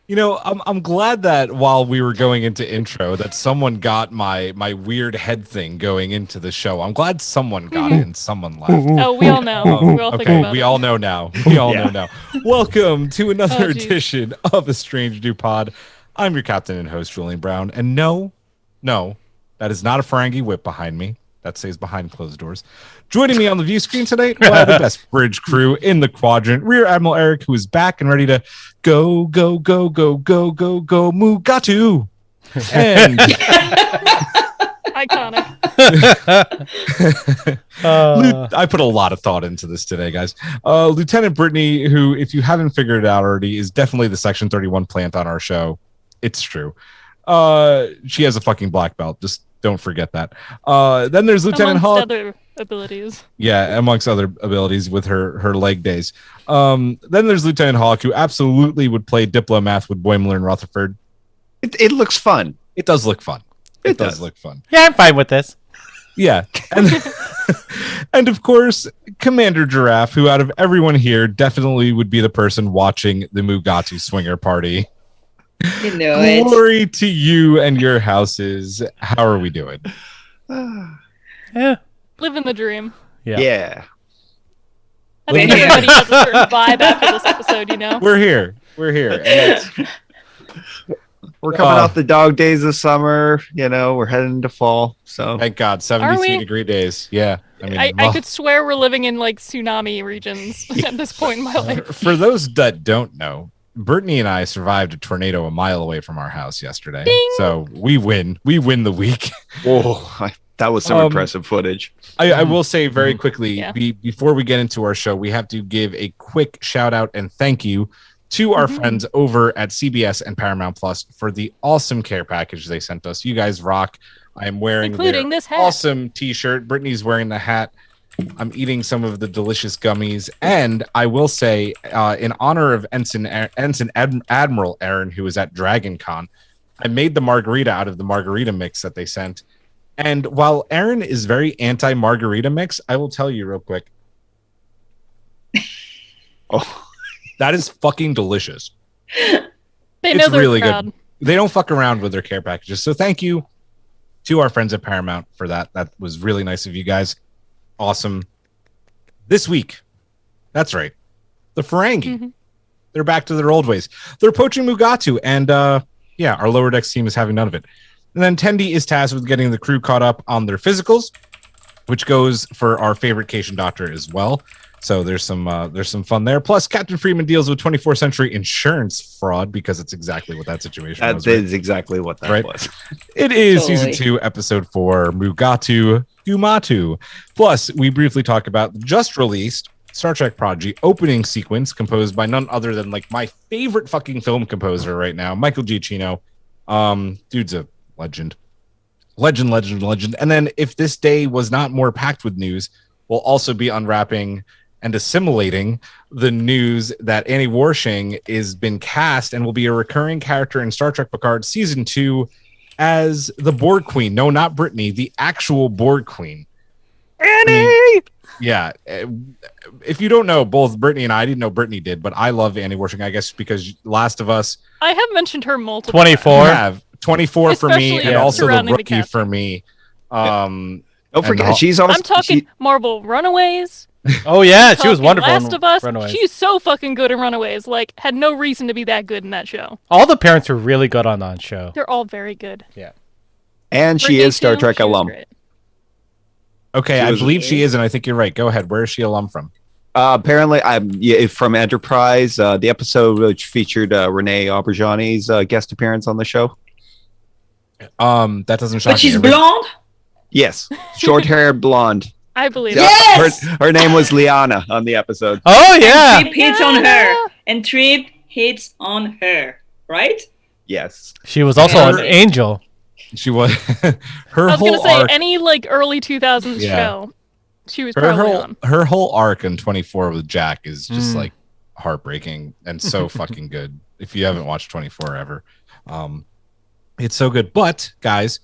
I'm glad that while we were going into intro, that someone got my weird head thing going into the show. I'm glad someone got it and someone laughed. Oh, we all know. We all think about we it. all know now. We all know now. Welcome to another geez. edition of A Strange New Pod. I'm your captain and host, Julian Brown. And no, that is not a Ferengi whip behind me. That stays behind closed doors. Joining me on the view screen tonight, the best bridge crew in the quadrant, Rear Admiral Erik, who is back and ready to go, Mugato. And iconic. I put a lot of thought into this today, guys. Lieutenant Brittany, who, if you haven't figured it out already, is definitely the Section 31 plant on our show. It's true. She has a fucking black belt. Just don't forget that. Then there's Lieutenant Hawk. Other abilities. Yeah, amongst other abilities with her leg days. Then there's Lieutenant Hawk, who absolutely would play Diplomath with Boimler and Rutherford. It looks fun. It does look fun. It does look fun. Yeah, I'm fine with this. Yeah. And of course, Commander Giraffe, who out of everyone here definitely would be the person watching the Mugato swinger party. You know it. Glory to you and your houses. How are we doing? Yeah. Living the dream. Yeah. I think everybody has a certain vibe after this episode, you know? We're here. And We're coming off the dog days of summer. We're heading into fall. So thank God, 73-degree days. Yeah. I could swear we're living in like tsunami regions at this point in my life. For those that don't know, Brittany and I survived a tornado a mile away from our house yesterday. Ding! So we win. We win the week. Whoa, that was some impressive footage. I will say very quickly, Yeah. before we get into our show, we have to give a quick shout out and thank you to our friends over at CBS and Paramount Plus for the awesome care package they sent us. You guys rock. I am wearing Including their this hat. awesome t-shirt. Brittany's wearing the hat. I'm eating some of the delicious gummies. And I will say, in honor of Admiral Aaron, who was at Dragon Con, I made the margarita out of the margarita mix that they sent. And while Aaron is very anti-margarita mix, I will tell you real quick. That is fucking delicious. They know It's they're really proud. good. They don't fuck around with their care packages. So thank you to our friends at Paramount for that. That was really nice of you guys. Awesome. This week, that's right, the Ferengi. They're back to their old ways. They're poaching Mugato, and our lower decks team is having none of it. And then Tendi is tasked with getting the crew caught up on their physicals, which goes for our favorite Cation Doctor as well. So there's some fun there. Plus, Captain Freeman deals with 24th century insurance fraud because it's exactly what that situation was. That is exactly what that was. It is Totally. season 2, episode 4, Mugato, Gumato. Plus, we briefly talk about the just released Star Trek Prodigy opening sequence composed by none other than like my favorite fucking film composer right now, Michael Giacchino. Dude's a legend. Legend. And then if this day was not more packed with news, we'll also be unwrapping and assimilating the news that Annie Wersching is been cast and will be a recurring character in Star Trek Picard Season 2 as the Borg Queen. No, not Brittany, the actual Borg Queen. Annie! Yeah. If you don't know, both Brittany and I didn't know Brittany did, but I love Annie Wersching, I guess, because Last of Us. I have mentioned her multiple 24. times. 24 for me, Especially and also the surrounding the rookie cast. for me. Don't forget, she's also. I'm talking Marvel Runaways. Oh yeah, she was talking wonderful. Last in of Us. Runaways. She's so fucking good in Runaways. Like, had no reason to be that good in that show. All the parents are really good on that show. They're all very good. Yeah. And she Brittany, is Star too, Trek she was alum. great. Okay, She I was- believe she is, and I think you're right. Go ahead. Where is she alum from? Apparently, from Enterprise, the episode which featured Renee Auberjohnny's guest appearance on the show. That doesn't shock But she's me. blonde? Yes, short-haired blonde. I believe Yeah, it. Yes! her name was Liana on the episode. Oh yeah. Trip hits on her. And Trip hits on her. Right? Yes. She was also an Yeah. angel. She was her I was whole gonna say arc. any like early 2000s Yeah. show. She was Her probably whole, on. her whole arc in 24 with Jack is just like heartbreaking and so fucking good. If you haven't watched 24 ever, it's so good. But guys,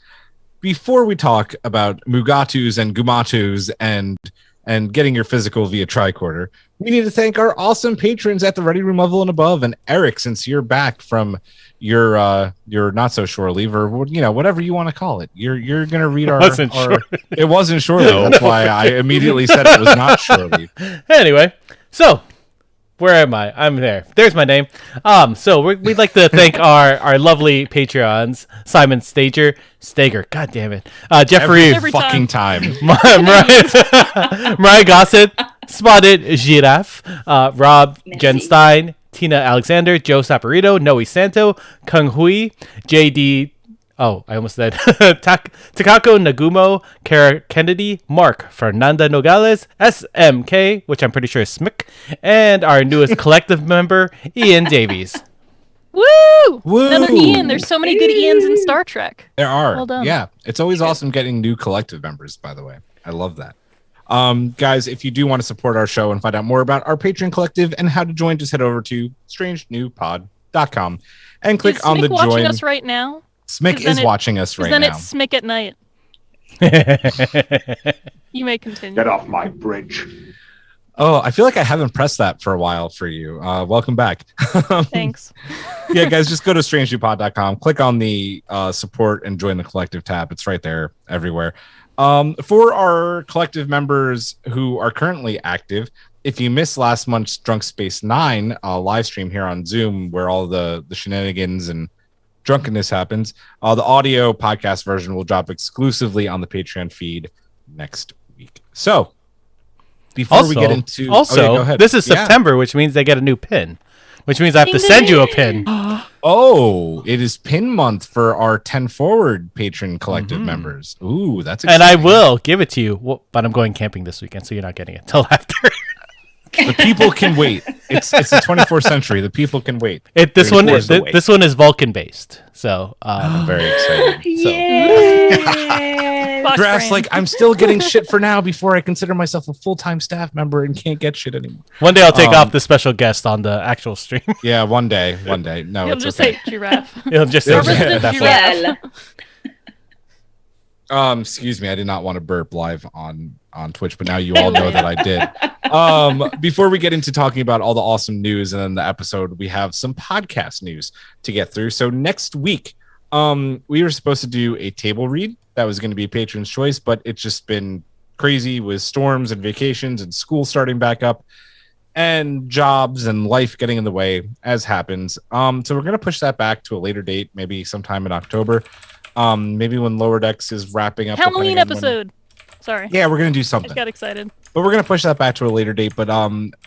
before we talk about Mugatos and Gumatos and and getting your physical via tricorder. We need to thank our awesome patrons at the Ready Room level and above. And Erik, since you're back from your not so shore leave, or whatever you want to call it, you're gonna read our. It wasn't shore leave. That's why I immediately said it was not shore leave. Anyway, so where am I? I'm there. There's my name. So we'd like to thank our lovely Patreons: Simon Stager, God damn it, Jeffrey, Every fucking time. Mariah Gossett, Spotted Giraffe, Rob Genstein, Tina Alexander, Joe Saporito, Noe Santo, Kung Hui, JD. Oh, I almost said Takako Nagumo, Kara Kennedy, Mark, Fernanda Nogales, SMK, which I'm pretty sure is Smick, and our newest collective member, Ian Davies. Woo! Woo! Another Ian. There's so many good Ians in Star Trek. There are. Well done. Yeah. It's always awesome getting new collective members, by the way. I love that. Guys, if you do want to support our show and find out more about our Patreon collective and how to join, just head over to strangenewpod.com and click on the Smick watching join. us right now? Smick is watching us right then now. it's Smick at night. You may continue. Get off my bridge. Oh, I feel like I haven't pressed that for a while for you. Welcome back. Thanks. Yeah, guys, just go to strangenewpod.com, click on the support and join the collective tab. It's right there everywhere. For our collective members who are currently active, if you missed last month's Drunk Space 9 live stream here on Zoom, where all the shenanigans and drunkenness happens, the audio podcast version will drop exclusively on the Patreon feed next week. So before we get into go ahead. This is September, which means they get a new pin, which means I have to send you a pin. Oh, it is pin month for our 10 forward patron collective members. Ooh, that's and exciting. I will give it to you, but I'm going camping this weekend, so you're not getting it till after. The people can wait. It's the 24th century. The people can wait. This one is Vulcan based, so I'm very excited. Fuck Giraffe's Fran. like, I'm still getting shit for now before I consider myself a full-time staff member and can't get shit anymore. One day I'll take off the special guest on the actual stream. Yeah, one day. No, You'll it's just okay. say Giraffe. He'll just say Our resident definitely. Giraffe. Excuse me, I did not want to burp live on Twitch, but now you all know that I did. Before we get into talking about all the awesome news and then the episode, we have some podcast news to get through. So next week, we were supposed to do a table read that was going to be Patron's choice, but it's just been crazy with storms and vacations and school starting back up and jobs and life getting in the way, as happens. So we're going to push that back to a later date, maybe sometime in October. Maybe when Lower Decks is wrapping up. Halloween episode. Sorry. Yeah, we're going to do I something. just got excited. But we're going to push that back to a later date. But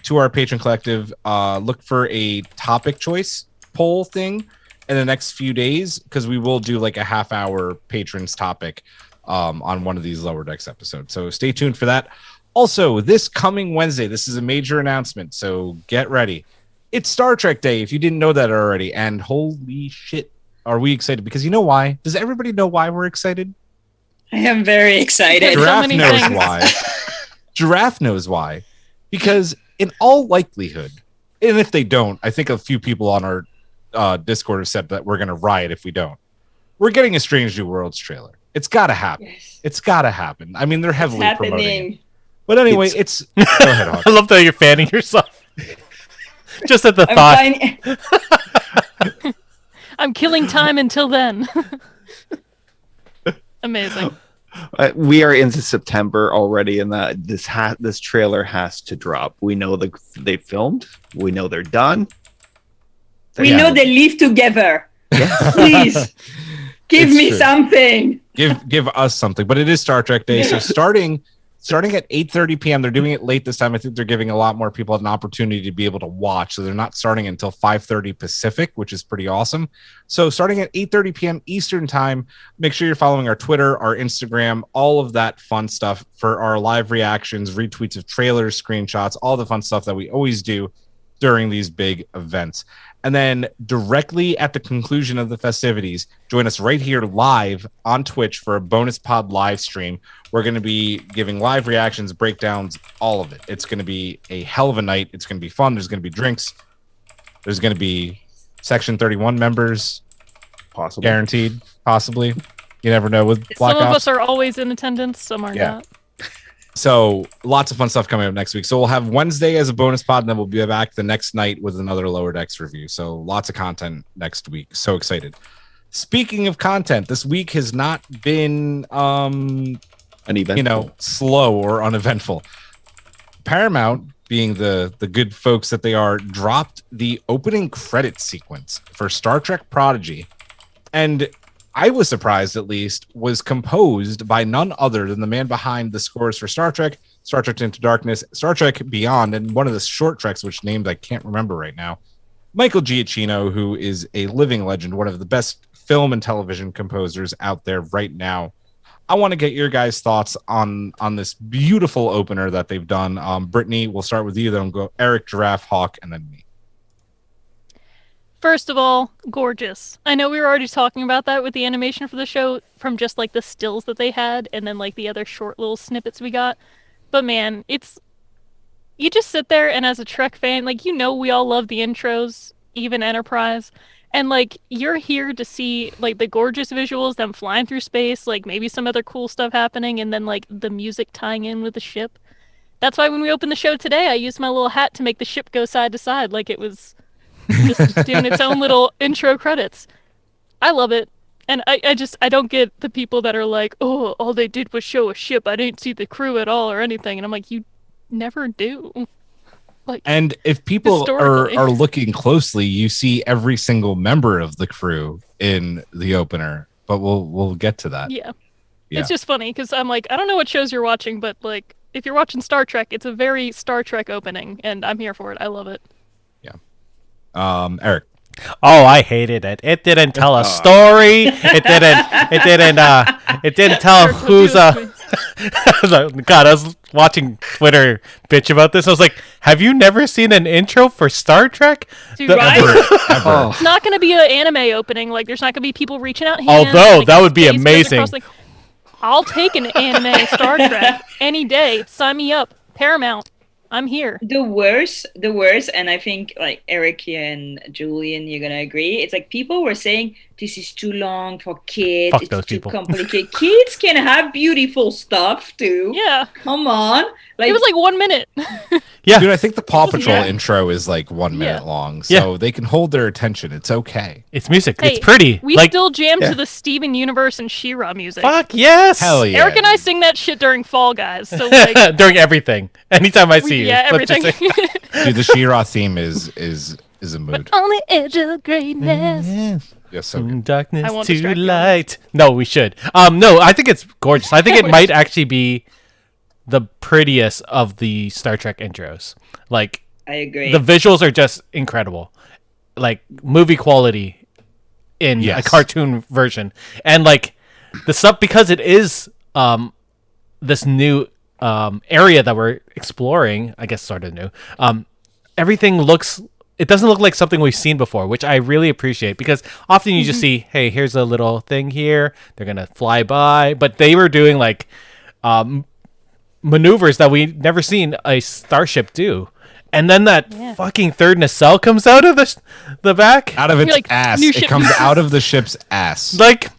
to our patron collective, look for a topic choice poll thing in the next few days, because we will do like a half-hour patrons topic on one of these Lower Decks episodes. So stay tuned for that. Also, this coming Wednesday, this is a major announcement, so get ready. It's Star Trek Day, if you didn't know that already. And holy shit, are we excited? Because you know why? Does everybody know why we're excited? I am very excited. So Giraffe many knows things. why. Giraffe knows why. Because in all likelihood, and if they don't, I think a few people on our Discord have said that we're going to riot if we don't. We're getting a Strange New Worlds trailer. It's got to happen. Yes. It's got to happen. I mean, they're heavily promoting it. Happening. But anyway, it's... Go ahead, Hawk. I love that you're fanning yourself. Just at the I'm thought. fine. I'm killing time until then. Amazing. We are into September already, and that this trailer has to drop. We know they filmed. We know they're done. We know they live together. Please give It's me true. something. Give us something. But it is Star Trek Day, so starting at 8:30 p.m. They're doing it late this time. I think they're giving a lot more people an opportunity to be able to watch. So they're not starting until 5:30 Pacific, which is pretty awesome. So starting at 8:30 p.m. Eastern time, make sure you're following our Twitter, our Instagram, all of that fun stuff for our live reactions, retweets of trailers, screenshots, all the fun stuff that we always do during these big events. And then directly at the conclusion of the festivities, join us right here live on Twitch for a bonus pod live stream. We're going to be giving live reactions, breakdowns, all of it. It's going to be a hell of a night. It's going to be fun. There's going to be drinks. There's going to be Section 31 members, Possible. guaranteed, possibly. You never know with Black Some of Ops. us are always in attendance, some are Yeah. not. So lots of fun stuff coming up next week. So we'll have Wednesday as a bonus pod, and then we'll be back the next night with another Lower Decks review. So lots of content next week. So excited. Speaking of content, this week has not been slow or uneventful. Paramount, being the good folks that they are, dropped the opening credit sequence for Star Trek Prodigy. And I was surprised, at least, was composed by none other than the man behind the scores for Star Trek Into Darkness, Star Trek Beyond, and one of the short treks, which named I can't remember right now, Michael Giacchino, who is a living legend, one of the best film and television composers out there right now. I want to get your guys' thoughts on this beautiful opener that they've done. Brittany, we'll start with you, then we'll go Erik, Giraffe, Hawk, and then me. First of all, gorgeous. I know we were already talking about that with the animation for the show from just like the stills that they had and then like the other short little snippets we got. But man, you just sit there and as a Trek fan, like, we all love the intros, even Enterprise. And like, you're here to see like the gorgeous visuals, them flying through space, like maybe some other cool stuff happening, and then like the music tying in with the ship. That's why when we opened the show today, I used my little hat to make the ship go side to side like it was just doing its own little intro credits. I love it. And I don't get the people that are like, oh, all they did was show a ship. I didn't see the crew at all or anything. And I'm like, you never do. Like, and if people are looking closely, you see every single member of the crew in the opener. But we'll get to that. Yeah. It's just funny because I'm like, I don't know what shows you're watching, but like, if you're watching Star Trek, it's a very Star Trek opening, and I'm here for it. I love it. Erik. Oh, I hated it. It didn't tell a story. It didn't tell who's God, I was watching Twitter bitch about this. I was like, have you never seen an intro for Star Trek? Dude, right? Ever. It's not going to be an anime opening. Like, there's not going to be people reaching out hands. Although, like, that would be amazing. I'll take an anime Star Trek any day. Sign me up. Paramount. I'm here. The worst, and I think like Erik and Julian, you're gonna agree. It's like people were saying this is too long for kids. Fuck it's those too people. complicated. Kids can have beautiful stuff too. Yeah. Come on. Like, it was like 1 minute. Yeah. Dude, I think the Paw Patrol intro is like 1 minute Yeah. long, so they can hold their attention. It's okay. It's music. Hey, it's pretty. We still jam to the Steven Universe and She-Ra music. Fuck yes. Hell yeah. Eric and I sing that shit during Fall Guys. So like, During everything. Anytime I see you. yeah, Let's just everything. say- Dude, the She-Ra theme is a mood. On the edge of greatness. Yes, so From good. darkness I won't to distract you. light. No, we should. No, I think it's gorgeous. I think it might actually be the prettiest of the Star Trek intros. Like, I agree. the visuals are just incredible. Like, movie quality in a Yes. cartoon version. And like the stuff, because it is this new area that we're exploring, I guess sort of new. Everything it doesn't look like something we've seen before, which I really appreciate, because often you just see, hey, here's a little thing here, they're gonna fly by, but they were doing like maneuvers that we never seen a starship do. And then that fucking third nacelle comes out of the back. Out of its like, ass. new It ship. comes out of the ship's ass. Like,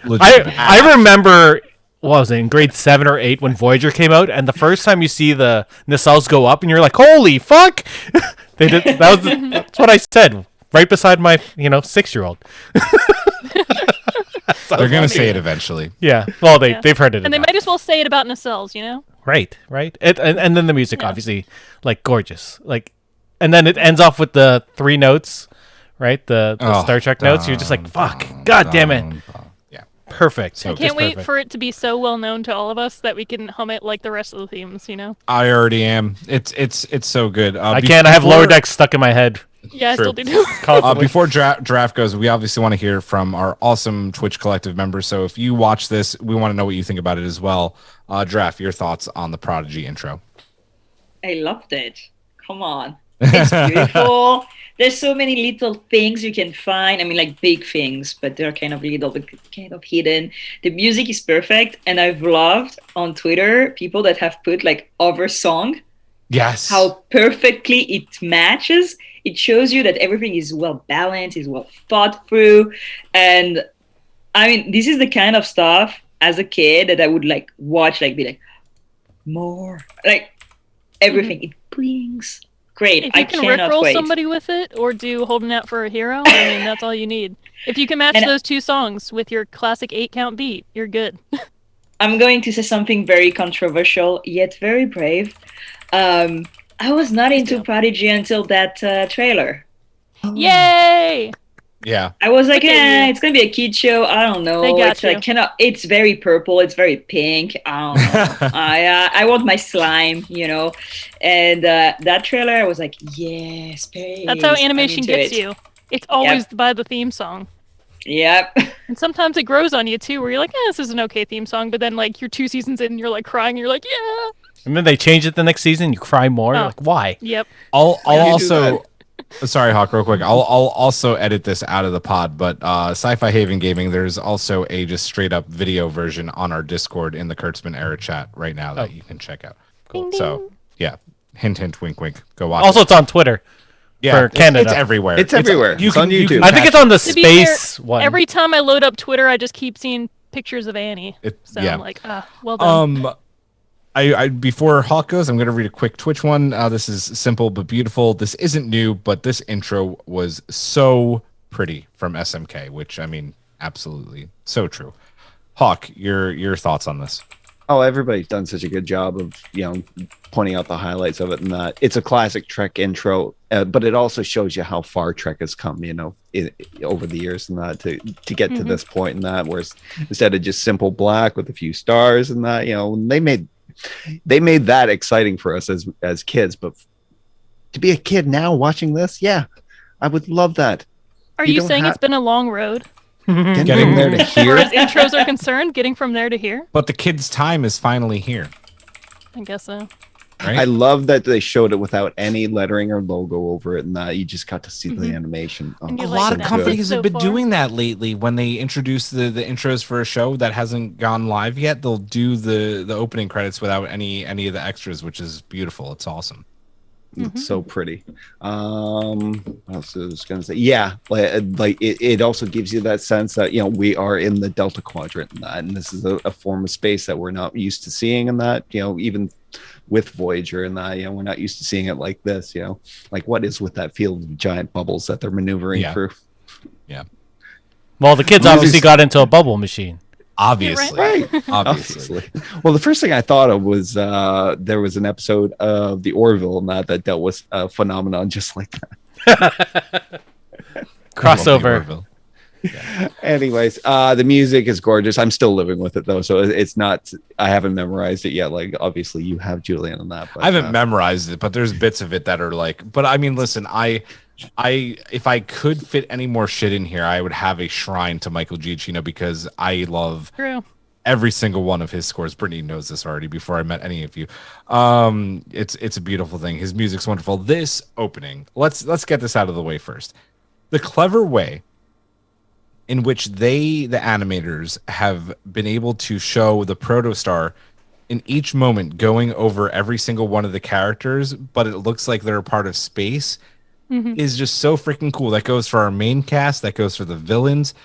Legitimate. I remember, what was it, in grade 7 or 8 when Voyager came out, and the first time you see the nacelles go up, and you're like, holy fuck! They did. That's what I said, right beside my 6-year-old. They're gonna say it eventually. Yeah. Well, they've heard it. And they enough. might as well say it about nacelles, Right. And then the music, obviously, like, gorgeous. Like, and then it ends off with the 3 notes, right? The Star Trek notes. You're just like, fuck, god damn it. Yeah. Perfect. So I can't wait for it to be so well known to all of us that we can hum it like the rest of the themes, I already am. It's so good. I can't. I have Lower Decks stuck in my head. Yeah, I True. still do. Before draft goes, we obviously want to hear from our awesome Twitch collective members. So if you watch this, we want to know what you think about it as well. Draft, your thoughts on the Prodigy intro. I loved it. Come on. It's beautiful. There's so many little things you can find. I mean, like big things, but they're kind of little, but kind of hidden. The music is perfect. And I've loved on Twitter people that have put like over song. Yes. How perfectly it matches. It shows you that everything is well balanced, is well thought through. And I mean, this is the kind of stuff as a kid that I would like watch, like be like, more. Like everything, it brings. Great. If you I can cannot rickroll wait. somebody with it or do Holding Out for a Hero, I mean, that's all you need. If you can match And- those two songs with your classic 8-count beat, you're good. I'm going to say something very controversial, yet very brave. I was not into do. Prodigy until that trailer. Yay! Yeah. I was like, Look at you. it's gonna be a kid show. I don't know. They got It's like you. cannot. It's very purple. It's very pink. I don't know. I want my slime, you know. And that trailer, I was like, yes, please. That's how I'm animation into gets it. you. It's always by the theme song. Yep. And sometimes it grows on you too, where you're like, this is an okay theme song, but then like you're 2 seasons in and you're like crying, and you're like, yeah. And then they change it the next season. You cry more. Oh. Like, why? Yep. I'll do also sorry, Hawk, real quick. I'll also edit this out of the pod, but Sci-Fi Haven Gaming, there's also a just straight up video version on our Discord in the Kurtzman era chat right now that you can check out. Ding, So ding. yeah, hint, hint, wink, wink. Go watch. Also, it. it's on Twitter. Yeah, for Canada. It's everywhere. It's everywhere. You It's on you YouTube. I think it's on the To be fair, space one. every time I load up Twitter, I just keep seeing pictures of Annie. So yeah. I'm like, well done. I before Hawk goes, I'm going to read a quick Twitch one. This is simple but beautiful. This isn't new, but this intro was so pretty from SMK, which I mean, absolutely so true. Hawk, your thoughts on this? Oh, everybody's done such a good job of pointing out the highlights of it, and that it's a classic Trek intro, but it also shows you how far Trek has come, over the years, and that to get to this point, and that where instead of just simple black with a few stars, and that they made that exciting for us as kids. But to be a kid now watching this, yeah, I would love that. Are you you don't saying ha- it's been a long road? Getting there to As far here, as intros are concerned, getting from there to here? but the kid's time is finally here. I guess so. Right? I love that they showed it without any lettering or logo over it, and that you just got to see the animation. And A you lot like of that. companies So have been far. doing that lately. When they introduce the intros for a show that hasn't gone live yet, they'll do the opening credits without any of the extras, which is beautiful. It's awesome. It's so pretty. What else was I gonna say? Yeah, like it also gives you that sense that we are in the Delta Quadrant, and this is a form of space that we're not used to seeing, and that even with Voyager, and that we're not used to seeing it like this. Like what is with that field of giant bubbles that they're maneuvering Yeah. through? Yeah, Well, the kids obviously got into a bubble machine. obviously, Right. obviously. Well, the first thing I thought of was there was an episode of the Orville that dealt with a phenomenon just like that. Crossover. Anyways, the music is gorgeous. I'm still living with it though, so it's not. I haven't memorized it yet. Like obviously, you have Julian on that. But, I haven't memorized it, but there's bits of it that are like. But I mean, listen, I if I could fit any more shit in here, I would have a shrine to Michael Giacchino because I love True. every single one of his scores. Brittany knows this already before I met any of you. It's a beautiful thing. His music's wonderful. This opening, let's get this out of the way first. The clever way in which the animators have been able to show the protostar in each moment going over every single one of the characters, but it looks like they're a part of space is just so freaking cool. That goes for our main cast, that goes for the villains.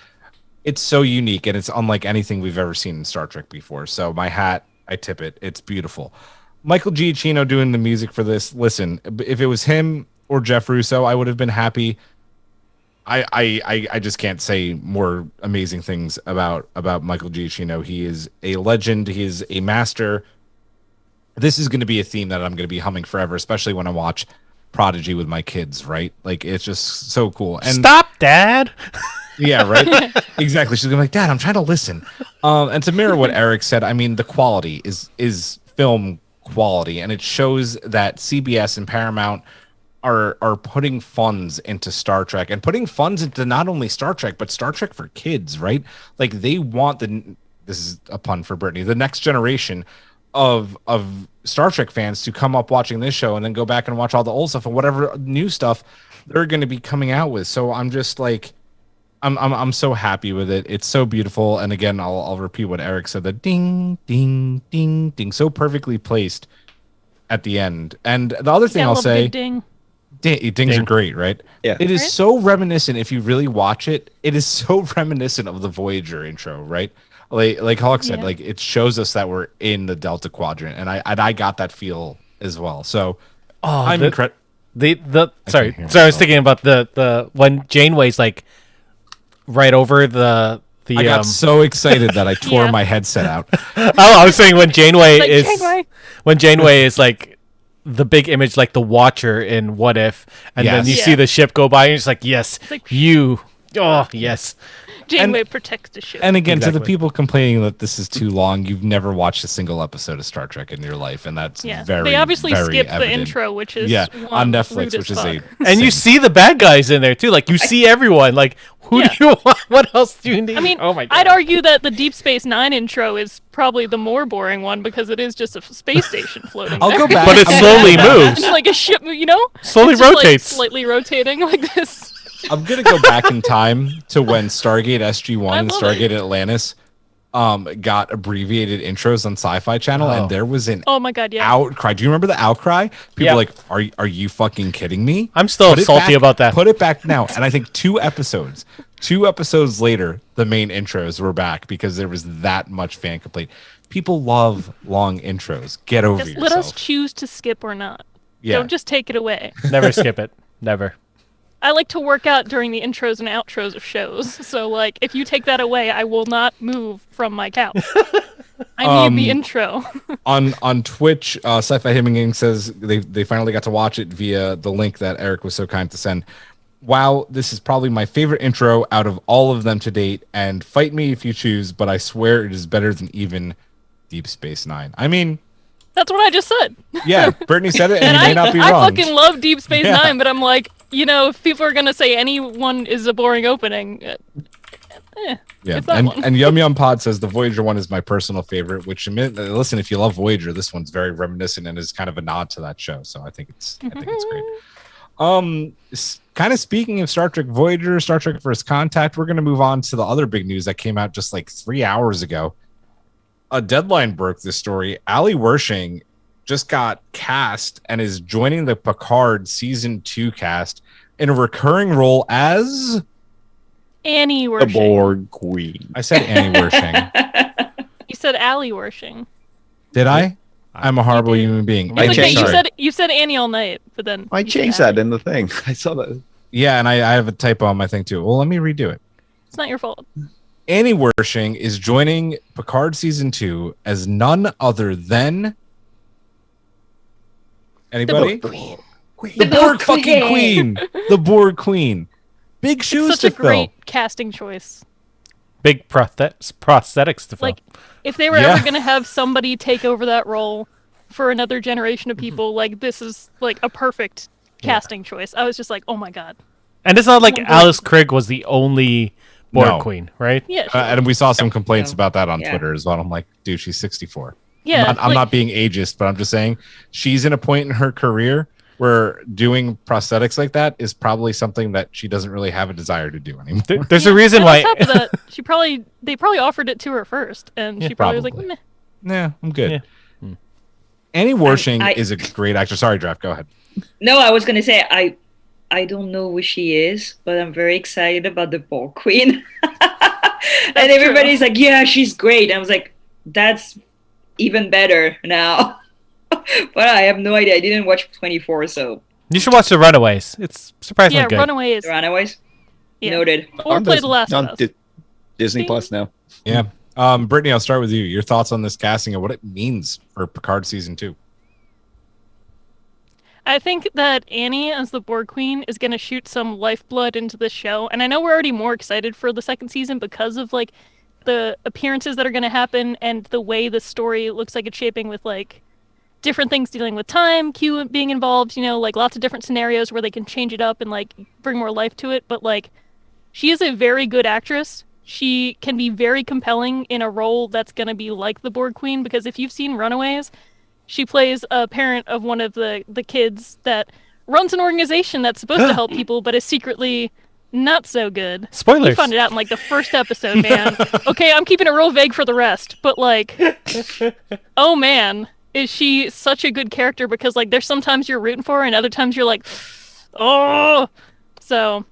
It's so unique, and it's unlike anything we've ever seen in Star Trek before. So my hat, I tip it. It's beautiful. Michael Giacchino doing the music for this. Listen, if it was him or Jeff Russo, I would have been happy. I just can't say more amazing things about Michael Giacchino. He is a legend. He is a master. This is going to be a theme that I'm going to be humming forever, especially when I watch Prodigy with my kids, right? Like, it's just so cool. And Stop, Dad. yeah, right. Exactly. She's gonna be like, Dad, I'm trying to listen. And to mirror what Erik said, I mean, the quality is film quality, and it shows that CBS and Paramount are putting funds into Star Trek and putting funds into not only Star Trek but Star Trek for kids, right? Like they want this is a pun for Brittany, the next generation of Star Trek fans to come up watching this show and then go back and watch all the old stuff and whatever new stuff they're going to be coming out with. So I'm just like, I'm so happy with it. It's so beautiful. And again, I'll repeat what Erik said, the ding, ding, ding, ding, so perfectly placed at the end. And the other thing Yeah, I'll love say, Big Ding. dings are great, right? Yeah. It is Right? so reminiscent. If you really watch it, it is so reminiscent of the Voyager intro, right? like Hawk said, Yeah. like it shows us that we're in the Delta Quadrant, and I got that feel as well. So I'm incredible. Sorry, hear I was myself. thinking about the when Janeway's like right over the I got so excited that I tore Yeah. my headset out. Oh, I was saying when Janeway Like, is Janeway. when Janeway is like the big image, like the Watcher in What If, and then you Yes. see the ship go by, and you're just like, yes, like, you. Oh, yes. Janeway protects the ship. And again, to the Exactly. people complaining that this is too long, you've never watched a single episode of Star Trek in your life, and that's Yeah, very, they obviously very skipped evident. the intro, which is Yeah, on one, Netflix, rude which as is fuck. And you see the bad guys in there too. Like you see everyone. Like who Yeah. do you want? What else do you need? I mean, oh my God. I'd argue that the Deep Space Nine intro is probably the more boring one because it is just a space station floating. I'll there. go back. But it I'm slowly gonna go back. moves. It's like a ship, you know? Slowly It's just, like, rotates. slightly rotating like this. I'm gonna go back in time to when Stargate SG-1 I and love Stargate Atlantis got abbreviated intros on Sci-Fi Channel, Oh. and there was an Oh my god, yeah. outcry. Do you remember the outcry? People Yeah. were like, are you fucking kidding me? I'm still Put it salty back- about that. Put it back now. And I think two episodes later, the main intros were back because there was that much fan complaint. People love long intros. Get over Just yourself. let us choose to skip or not. Yeah. Don't just take it away. Never skip it. Never. I like to work out during the intros and outros of shows. So, like, if you take that away, I will not move from my couch. I need the intro. on Twitch, Sci-Fi Hemming says they finally got to watch it via the link that Erik was so kind to send. Wow, this is probably my favorite intro out of all of them to date, and fight me if you choose, but I swear it is better than even Deep Space Nine. I mean, That's what I just said. yeah, Brittany said it, and, And you may not be I wrong. fucking love Deep Space Yeah. Nine, but I'm like, you know, if people are gonna say anyone is a boring opening, Yeah, it's that and, one. and Yum Yum Pod says the Voyager one is my personal favorite. Which listen, if you love Voyager, this one's very reminiscent and is kind of a nod to that show. So I think it's great. Kind of speaking of Star Trek Voyager, Star Trek First Contact, we're gonna move on to the other big news that came out just like 3 hours ago. A deadline broke this story. Ali Wershing just got cast and is joining the Picard season 2 cast in a recurring role as Annie The Wershing. Borg Queen. I said Annie Wershing. You said Allie Wershing. Did I? I'm a horrible did. human being. I It's okay. changed- You said Annie all night, but then I you said changed Allie. that in the thing. I saw that. Yeah, and I have a typo on my thing too. Well, let me redo it. It's not your fault. Annie Wershing is joining Picard season 2 as none other than anybody? The Borg fucking Queen. The Borg Queen. Big shoes Such to a fill. great casting choice. Big prosthetics to fill. Like, if they were Yeah. ever gonna have somebody take over that role for another generation of people, like this is like a perfect casting choice. I was just like, oh my god. And it's not like Borg. Alice Krige was the only Borg No. Queen, right? Yeah. Sure. And we saw some complaints No. about that on Yeah. Twitter as well. I'm like, dude, she's 64. yeah. I'm like, not being ageist, but I'm just saying she's in a point in her career where doing prosthetics like that is probably something that she doesn't really have a desire to do anymore. There's a yeah, reason and why. On top of that, they probably offered it to her first, and she probably was like, probably. meh. Nah, I'm good. Yeah. Annie Wershing I- is a great actor. Sorry, Draft, go ahead. No, I was gonna say I don't know who she is, but I'm very excited about the Borg Queen. And everybody's like, yeah, she's great. I was like, that's even better now. But I have no idea. I didn't watch 24, so You should watch The Runaways. It's surprisingly Yeah, good. Runaway is the Runaways. Yeah. Noted. or On play Dis- The Last on of Us. Di- Disney Ding. Plus now. Yeah. Brittany, I'll start with you. Your thoughts on this casting and what it means for Picard season 2. I think that Annie as the Borg Queen is going to shoot some lifeblood into this show, and I know we're already more excited for the second season because of like the appearances that are going to happen and the way the story looks like it's shaping with like different things dealing with time, Q being involved, you know, like lots of different scenarios where they can change it up and like bring more life to it. But like, she is a very good actress. She can be very compelling in a role that's going to be like the Borg Queen, because if you've seen Runaways, she plays a parent of one of the kids that runs an organization that's supposed to help people, but is secretly not so good. You Spoilers. found it out in like the first episode, man. Okay, I'm keeping it real vague for the rest, but like, oh man, is she such a good character? Because like, there's sometimes you're rooting for her, and other times you're like, oh, so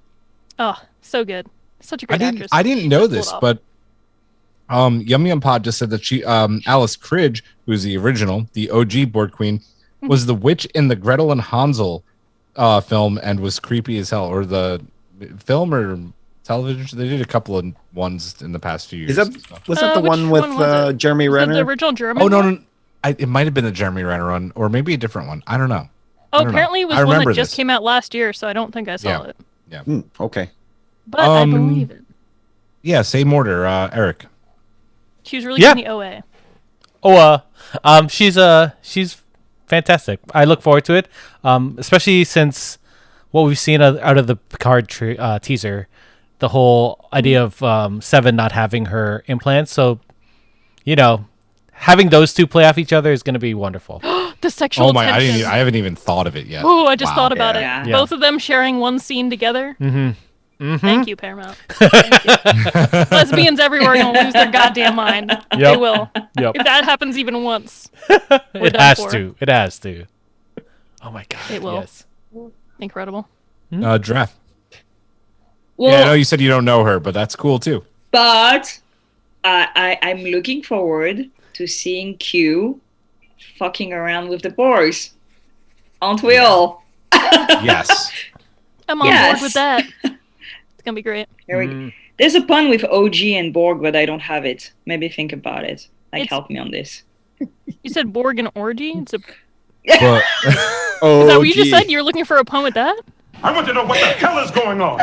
good, such a great actress. I didn't She know just pulled this, off. but Yum Yum Pod just said that she, Alice Cridge, who's the original, the OG Borg Queen, was the witch in the Gretel and Hansel film and was creepy as hell. Or the film or television? They did a couple of ones in the past few years. Was that the one which with one was it? Jeremy Was Renner? that the original German? Oh no, one? no, it might have been the Jeremy Renner one, or maybe a different one. I don't know. Oh, I don't know. apparently it was I one that remember just this. came out last year, so I don't think I saw it. Okay. But I believe it. Yeah, same order. Erik. She was really good in the OA. She's fantastic. I look forward to it, especially since what we've seen out of the Picard teaser, the whole idea of Seven not having her implants. So, having those two play off each other is going to be wonderful. The sexual tension. I haven't even thought of it yet. Oh, I just thought about Yeah. it. Yeah. Both of them sharing one scene together. Mm-hmm. Thank you, Paramount. Thank you. Lesbians everywhere are going to lose their goddamn mind. They will. Yep. If that happens even once, It done has for. to. It has to. Oh my god. It will. Yes. incredible. Giraffe. Well, Yeah, I know you said you don't know her, but that's cool too. but I'm looking forward to seeing Q fucking around with the Borgs. Aren't we all? Yes. I'm on Yes. board with that. It's gonna be great. Here we go. There's a pun with OG and Borg, but I don't have it. Maybe think about it. Like, It's- help me on this. You said Borg and orgy. Is But that what you just said? You were looking for a pun with that? I want to know what the hell is going on.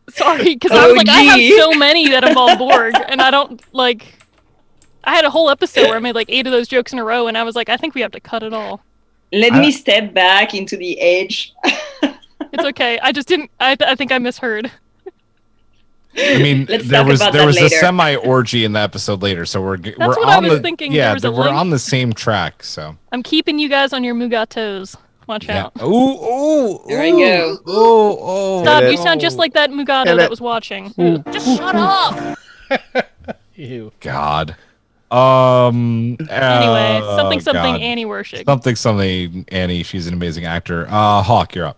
Sorry, because I was like, I OG. have so many that involve Borg, and I don't like. I had a whole episode where I made like 8 of those jokes in a row, and I was like, I think we have to cut it all. Let me step back into the edge. It's okay. I just didn't. I think I misheard. I mean, Let's there talk was about there that was a later. semi orgy in the episode later, so we're what on I was the thinking. yeah There was a we're link. on the same track. So I'm keeping you guys on your Mugatos. Watch yeah. out. Ooh, There we go. Oh. Stop! it. You sound just like that Mugato Hit that it. was watching. Just shut up. Ew. God. Anyway, Oh, something God. Annie Wersching. Something Annie. She's an amazing actor. Hawk, you're up.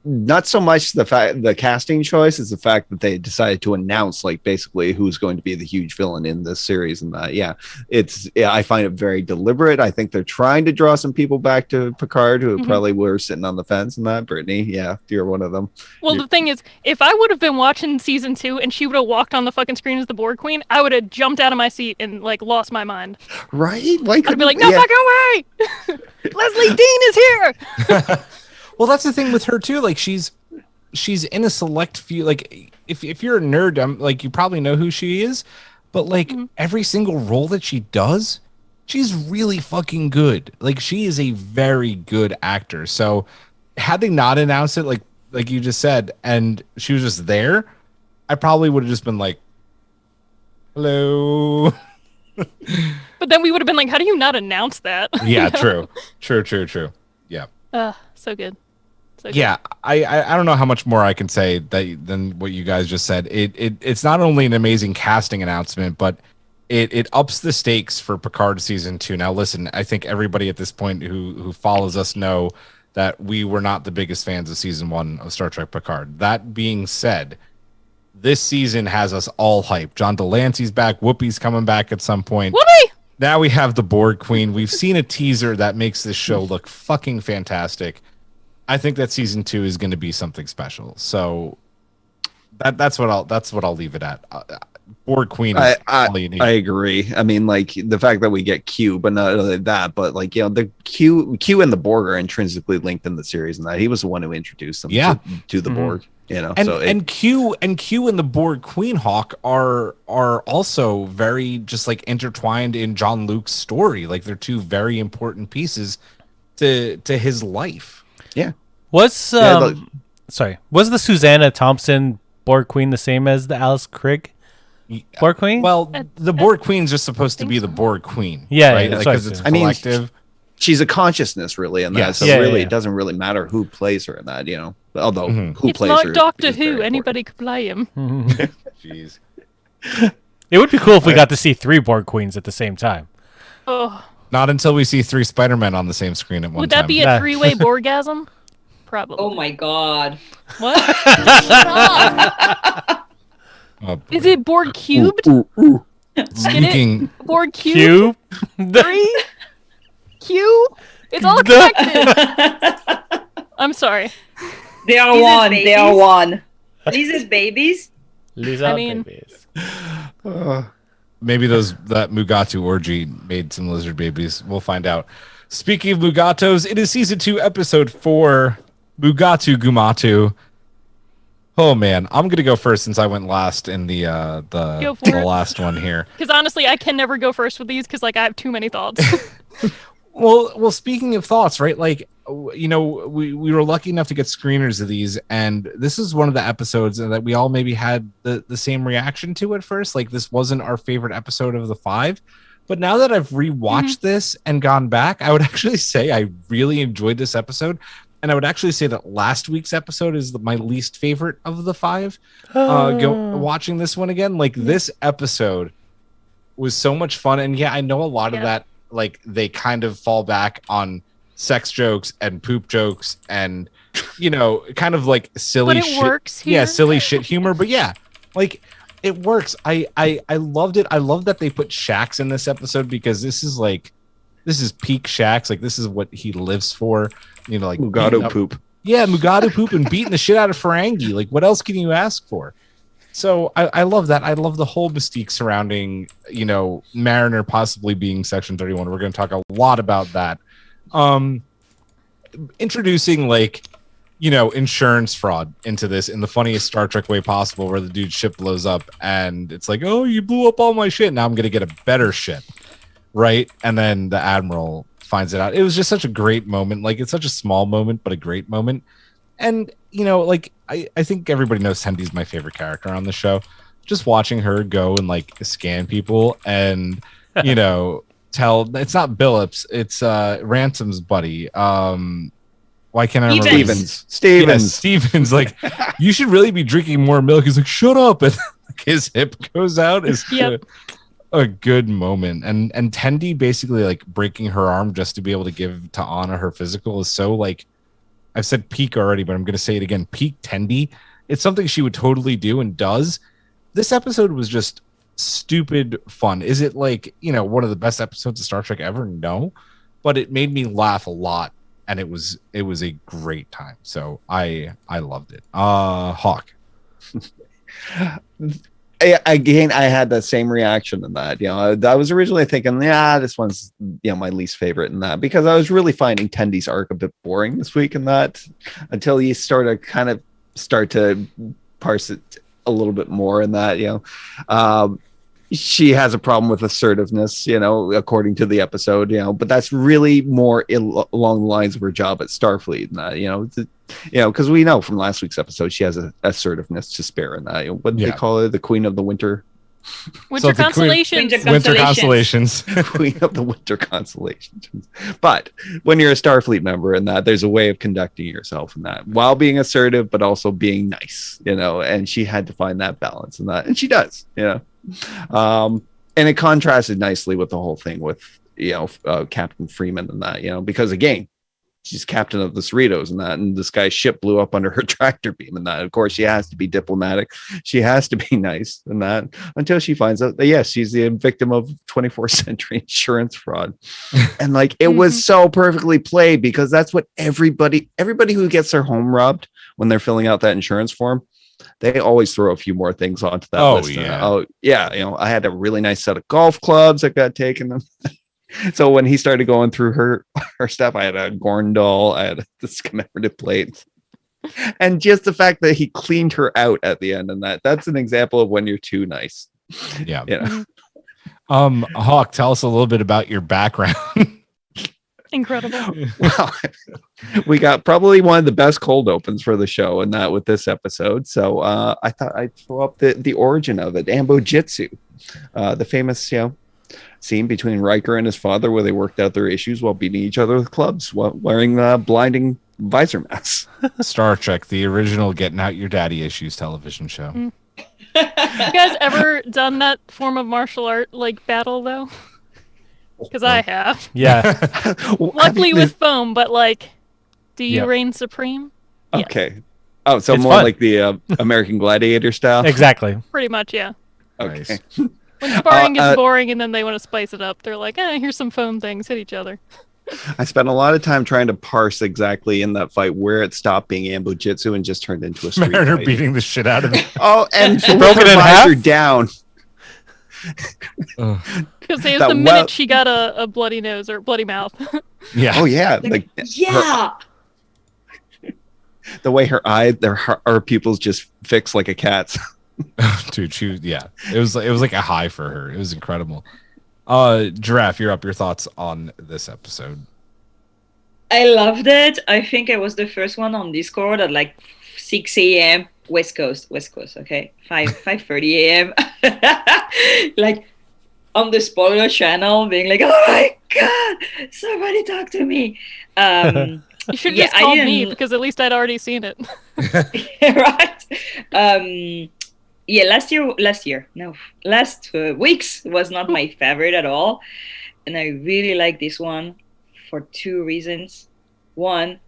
Not so much the casting choice is the fact that they decided to announce like basically who's going to be the huge villain in this series, and I find it very deliberate. I think they're trying to draw some people back to Picard who probably were sitting on the fence, and that Brittany, yeah, you're one of them. Well, the thing is, if I would have been watching season 2 and she would have walked on the fucking screen as the Borg Queen, I would have jumped out of my seat and like lost my mind. Right? Like I'd be like, no fucking way! Leslie Dean is here. Well, that's the thing with her too. Like she's in a select few. Like if you're a nerd, like you probably know who she is. But like every single role that she does, she's really fucking good. Like she is a very good actor. So had they not announced it, like you just said, and she was just there, I probably would have just been like, hello. But then we would have been like, how do you not announce that? Yeah, true. Yeah. So good. So good. Yeah, I don't know how much more I can say than what you guys just said. It's not only an amazing casting announcement, but it ups the stakes for Picard season 2. Now, listen, I think everybody at this point who follows us know that we were not the biggest fans of season 1 of Star Trek Picard. That being said, this season has us all hyped. John Delancey's back. Whoopi's coming back at some point. Whoopi! Now we have the Borg Queen. We've seen a teaser that makes this show look fucking fantastic. I think that season 2 is going to be something special. So that's what I'll leave it at. Borg Queen is all you need. I agree. I mean, like the fact that we get Q, but not only that, but like the Q and the Borg are intrinsically linked in the series, and that he was the one who introduced them to the Borg. You know, and Q and the Borg Queen Hawk are also very just like intertwined in John Luke's story. Like they're two very important pieces to his life. Yeah. Was was the Susanna Thompson Borg Queen the same as the Alice Crig Borg Queen? Well, the Borg Queen's just supposed to be the Borg Queen. Yeah, right? yeah, Like, sorry, 'cause it's sorry. I mean, collective. she's a consciousness really in that. Yes. So Yeah, really, yeah. it doesn't really matter who plays her in that. You know, although Mhm. who It's plays not her Doctor is very Who. important. Anybody could play him. Jeez. It would be cool if we got to see 3 Borg Queens at the same time. Oh, Not until we see 3 Spider-Men on the same screen at one would time. that be a Nah. 3-way Borgasm? Probably. Oh my god. What? Is it Borg cubed? Speaking, Borg cubed? Cube. 3? Q? It's all connected. I'm sorry. They are These are one. They are babies? one. These is babies. Lisa I mean- babies. maybe that Mugato orgy made some lizard babies. We'll find out. Speaking of Mugatos, it is season 2, episode 4, Mugato Gumato. Oh man, I'm gonna go first since I went last in the Go for the it. last one here. Because honestly, I can never go first with these because like I have too many thoughts. Well, speaking of thoughts, right? Like, you know, we were lucky enough to get screeners of these, and this is one of the episodes that we all maybe had the same reaction to at first. Like, this wasn't our favorite episode of the 5, but now that I've rewatched this and gone back, I would actually say I really enjoyed this episode, and I would actually say that last week's episode is my least favorite of the 5. Watching this one again, like this episode was so much fun, and yeah, I know a lot of that. Like they kind of fall back on sex jokes and poop jokes and, you know, kind of like silly But it shit. works here. Yeah, silly shit humor. But yeah, like it works. I loved it. I love that they put Shax in this episode because this is peak Shax. Like this is what he lives for. You know, like Mugato poop. Yeah, Mugato poop and beating the shit out of Ferengi. Like what else can you ask for? So I love that. I love the whole mystique surrounding, you know, Mariner possibly being Section 31. We're going to talk a lot about that. Introducing, like, you know, insurance fraud into this in the funniest Star Trek way possible, where the dude's ship blows up and it's like, oh, you blew up all my shit. Now I'm going to get a better ship. Right. And then the Admiral finds it out. It was just such a great moment. Like, it's such a small moment, but a great moment. And, you know, like, I think everybody knows Tendi's my favorite character on the show. Just watching her go and, like, scan people and, you know, tell... It's not Billups. It's Ransom's buddy. Why can't I remember? Stevens. Yeah, Stevens. Like, you should really be drinking more milk. He's like, shut up. And like, his hip goes out. It's a good moment. And Tendi basically, like, breaking her arm just to be able to give to Anna her physical is so, like... I've said peak already, but I'm going to say it again. Peak Tendi. It's something she would totally do and does. This episode was just stupid fun. Is it like, you know, one of the best episodes of Star Trek ever? No, but it made me laugh a lot, and it was a great time. So I loved it. Hawk. Again, I had the same reaction in that. You know, I was originally thinking, yeah, this one's, you know, my least favorite in that, because I was really finding Tendi's arc a bit boring this week in that, until you start to parse it a little bit more in that, you know. She has a problem with assertiveness, you know, according to the episode, you know, but that's really more along the lines of her job at Starfleet and that, you know, because we know from last week's episode she has assertiveness to spare in that. You know, what do they call her? The Queen of the Winter. Winter Constellations. Winter Constellations. Queen of the Winter Constellations. But when you're a Starfleet member in that, there's a way of conducting yourself in that while being assertive, but also being nice, you know, and she had to find that balance in that. And she does, you know. And it contrasted nicely with the whole thing with, you know, Captain Freeman and that, you know, because again, she's captain of the Cerritos and that, and this guy's ship blew up under her tractor beam and that. Of course, she has to be diplomatic. She has to be nice and that, until she finds out that, yes, she's the victim of 24th century insurance fraud. And like, it was so perfectly played, because that's what everybody who gets their home robbed when they're filling out that insurance form, they always throw a few more things onto that list. Oh yeah, you know, I had a really nice set of golf clubs that got taken. So when he started going through her stuff, I had a Gorn doll, I had this commemorative plate, and just the fact that he cleaned her out at the end, and that's an example of when you're too nice. Yeah. You know? Hawk, tell us a little bit about your background. Incredible. Well, we got probably one of the best cold opens for the show, and that with this episode. So I thought I'd throw up the origin of it, Ambo Jitsu, the famous, you know, scene between Riker and his father where they worked out their issues while beating each other with clubs while wearing blinding visor masks. Star Trek, the original Getting Out Your Daddy Issues television show. You guys ever done that form of martial art, like battle, though? Because I have. Yeah. Luckily with foam, but like, do you reign supreme? Okay. Oh, so It's more fun. like the American Gladiator style. Exactly. Pretty much, yeah. Okay. Nice. When sparring gets boring and then they want to spice it up, they're like, here's some phone things, hit each other. I spent a lot of time trying to parse exactly in that fight where it stopped being Ambujitsu and just turned into a street Mariner fight. beating the shit out of him. Oh, and Broken in half? visor down. Because it was That the minute well- she got a bloody nose or bloody mouth. Yeah. Oh yeah, like Yeah. the way her pupils just fix like a cat's. Dude, it was like a high for her. It was incredible. Giraffe, you're up. Your thoughts on this episode? I loved it. I think I was the first one on Discord at like 6 a.m. West Coast, okay? 5:30 a.m. Like on the spoiler channel being like, oh my god, somebody talk to me. You should have Yeah, just I called me didn't- because at least I'd already seen it. Right. Yeah, last week's was not my favorite at all, and I really like this one for two reasons. One,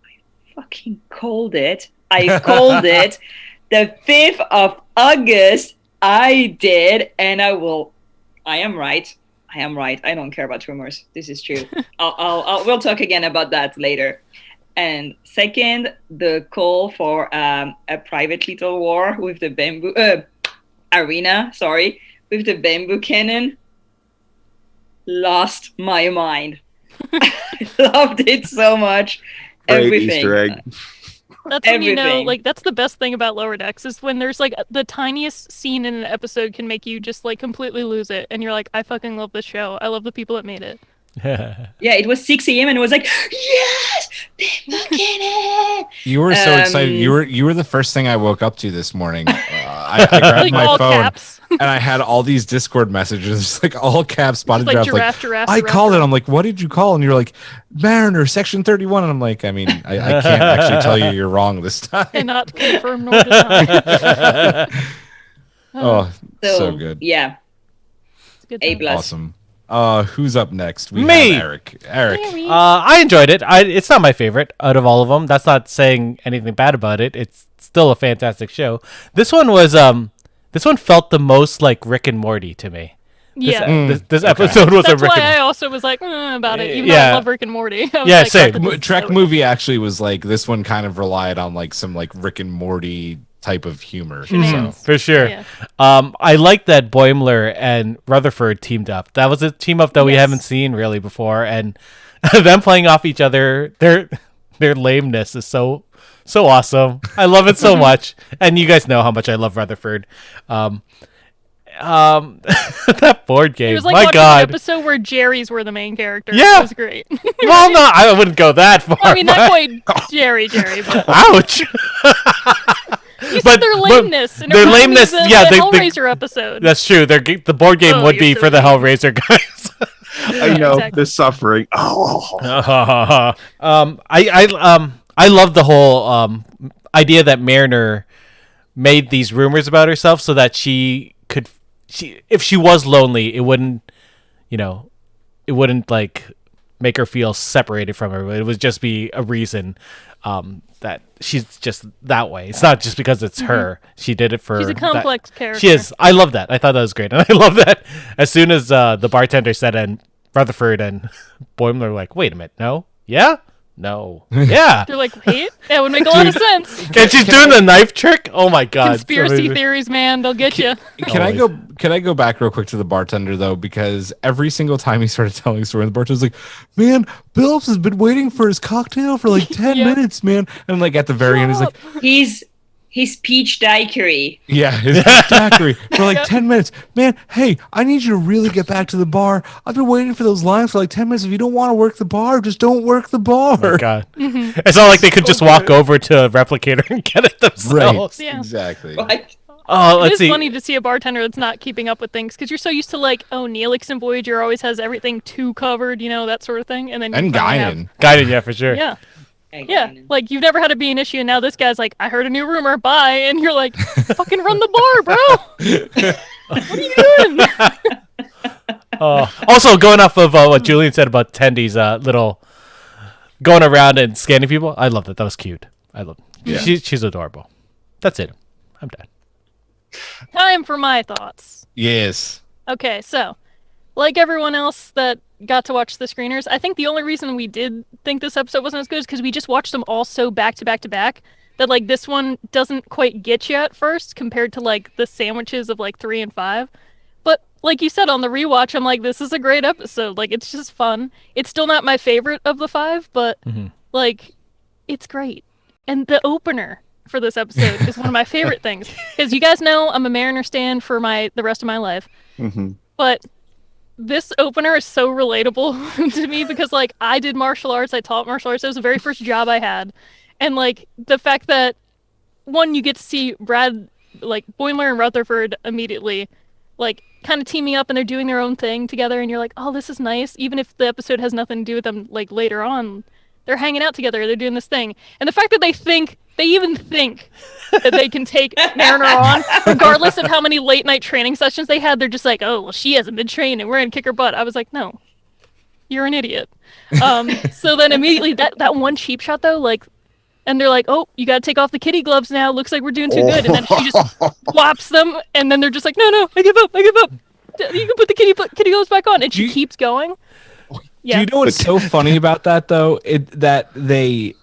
I fucking called it. I called it the 5th of August. I did, and I am right. I don't care about rumors. This is true. We'll talk again about that later. And second, the call for a private little war with the bamboo arena. Sorry, with the bamboo cannon. Lost my mind. I loved it so much. Great Everything. Easter egg. That's when you know, Everything. like, that's the best thing about Lower Decks is when there's like the tiniest scene in an episode can make you just like completely lose it, and you're like, I fucking love this show. I love the people that made it. Yeah, it was 6 a.m. and it was like, yes, bamboo cannon. You were so excited. You were the first thing I woke up to this morning. I grabbed Like my all phone caps. and I had all these Discord messages, like all caps, spotted Just like Giraffe. giraffe. I called it. I'm like, what did you call? And you're like, Mariner, Section 31. And I'm like, I mean, I can't actually tell you you're wrong this time. And not confirmed nor denied. Oh, so good. Yeah, It's a good A time. plus. Awesome. Who's up next? We Me. have Erik. Erik. I enjoyed it. It's not my favorite out of all of them. That's not saying anything bad about it. It's still a fantastic show. This one was this one felt the most like Rick and Morty to me. Yeah. This episode was That's a Rick why and I also was like about it, even though Yeah. I love Rick and Morty. I was Yeah, like, same. fuck it, this is Trek so movie actually was like this one kind of relied on like some like Rick and Morty type of humor. Shenanigans. So. for sure. Yeah. I like that Boimler and Rutherford teamed up. That was a team up that we Yes. haven't seen really before, and them playing off each other, their lameness is so awesome. I love it so much, and you guys know how much I love Rutherford. That board It game, was like my watching god. an episode where Jerry's were the main characters. Yeah. It was great. Well, no, I wouldn't go that far. I mean, but- not quite Jerry, but Ouch. you But- said their but lameness. And it their reminded me of lameness, the, yeah, the they- Hellraiser episode. That's true. The board game Oh, would you're be so for the mean. Hellraiser guys. I know Exactly. the suffering. Oh, I love the whole idea that Mariner made these rumors about herself so that if she was lonely, it wouldn't like make her feel separated from her. It would just be a reason that she's just that way. It's not just because it's her. She did it for She's a complex character. She is. I love that. I thought that was great, and I love that as soon as the bartender said, and Rutherford and Boimler were like, "Wait a minute, no, yeah, no, yeah." They're like, wait, that would make a lot of sense. And she's doing the knife trick. Oh my god! Conspiracy theories, man, they'll get you. Can I go back real quick to the bartender though? Because every single time he started telling a story, the bartender's like, "Man, Billups has been waiting for his cocktail for like 10 Yeah. minutes, man." And like at the very end, he's like, His peach daiquiri. "Yeah, his daiquiri for like 10 minutes, man. Hey, I need you to really get back to the bar. I've been waiting for those lines for like 10 minutes. If you don't want to work the bar, just don't work the bar." Oh my god! It's not like they could just walk over to a replicator and get it themselves. Yeah. Exactly. What? Oh, It let's is see. funny to see a bartender that's not keeping up with things because you're so used to like, oh, Neelix and Voyager always has everything too covered, that sort of thing, and then you And finally have- Guinan. Guided, yeah, for sure. Yeah, yeah. Like you've never had to be an issue, and now this guy's like, I heard a new rumor, bye, and you're like, fucking run the bar, bro. What are you doing? Also, going off of what Julian said about Tendi's little going around and scanning people, I love that. That was cute. I love. Yeah. She's adorable. That's it. I'm done. Time for my thoughts. Yes. Okay, so like everyone else that got to watch the screeners, I think the only reason we did think this episode wasn't as good is because we just watched them all so back to back to back that like this one doesn't quite get you at first compared to like the sandwiches of like 3 and 5. But like you said on the rewatch, I'm like, this is a great episode. Like it's just fun. It's still not my favorite of the 5, but like it's great. And the opener for this episode is one of my favorite things because you guys know I'm a Mariner stan for the rest of my life. But this opener is so relatable to me because like I did martial arts, I taught martial arts. It was the very first job I had. And like the fact that one, you get to see Brad, like Boimler and Rutherford immediately like kind of teaming up and they're doing their own thing together and you're like, oh, this is nice. Even if the episode has nothing to do with them like later on, they're hanging out together, they're doing this thing. And the fact that they even think that they can take Mariner on, regardless of how many late night training sessions they had, they're just like, oh, well, she hasn't been trained and we're gonna kick her butt. I was like, no, you're an idiot. So then immediately that one cheap shot though, like, and they're like, oh, you gotta take off the kitty gloves now. Looks like we're doing too good. And then she just whops them, and then they're just like, no, I give up. You can put the kitty gloves back on, and she keeps going. Yeah. Do you know what's so funny about that though? That they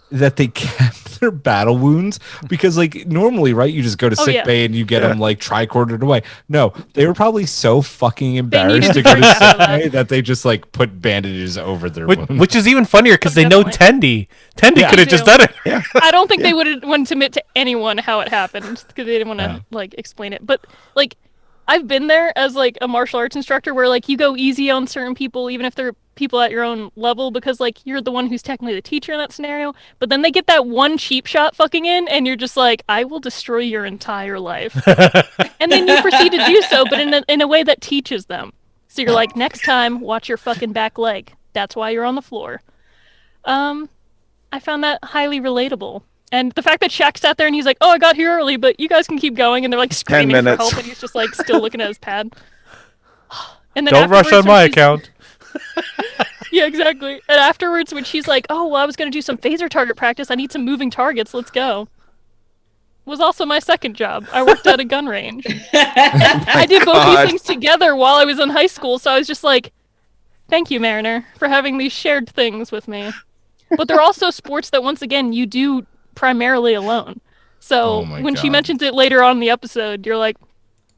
kept their battle wounds because like normally, right? You just go to sick bay and you get them like tricordered away. No, they were probably so fucking embarrassed to go to sick bay that they just like put bandages over their wounds. Which is even funnier because they know Tendi. Tendi could have just done it. Yeah. I don't think they would want to admit to anyone how it happened because they didn't want to like explain it. But like, I've been there as like a martial arts instructor where like you go easy on certain people, even if they're people at your own level, because like you're the one who's technically the teacher in that scenario. But then they get that one cheap shot fucking in, and you're just like, I will destroy your entire life. And then you proceed to do so, but in a way that teaches them. So you're like, next time, watch your fucking back leg. That's why you're on the floor. I found that highly relatable. And the fact that Shaq sat there and he's like, oh, I got here early, but you guys can keep going. And they're like screaming for help. And he's just like still looking at his pad. And then don't rush on my account. Yeah, exactly. And afterwards, when she's like, oh, well, I was going to do some phaser target practice. I need some moving targets. Let's go. Was also my second job. I worked at a gun range. I did both these things together while I was in high school. So I was just like, thank you, Mariner, for having these shared things with me. But they're also sports that, once again, you do primarily alone. So when she mentions it later on in the episode, you're like,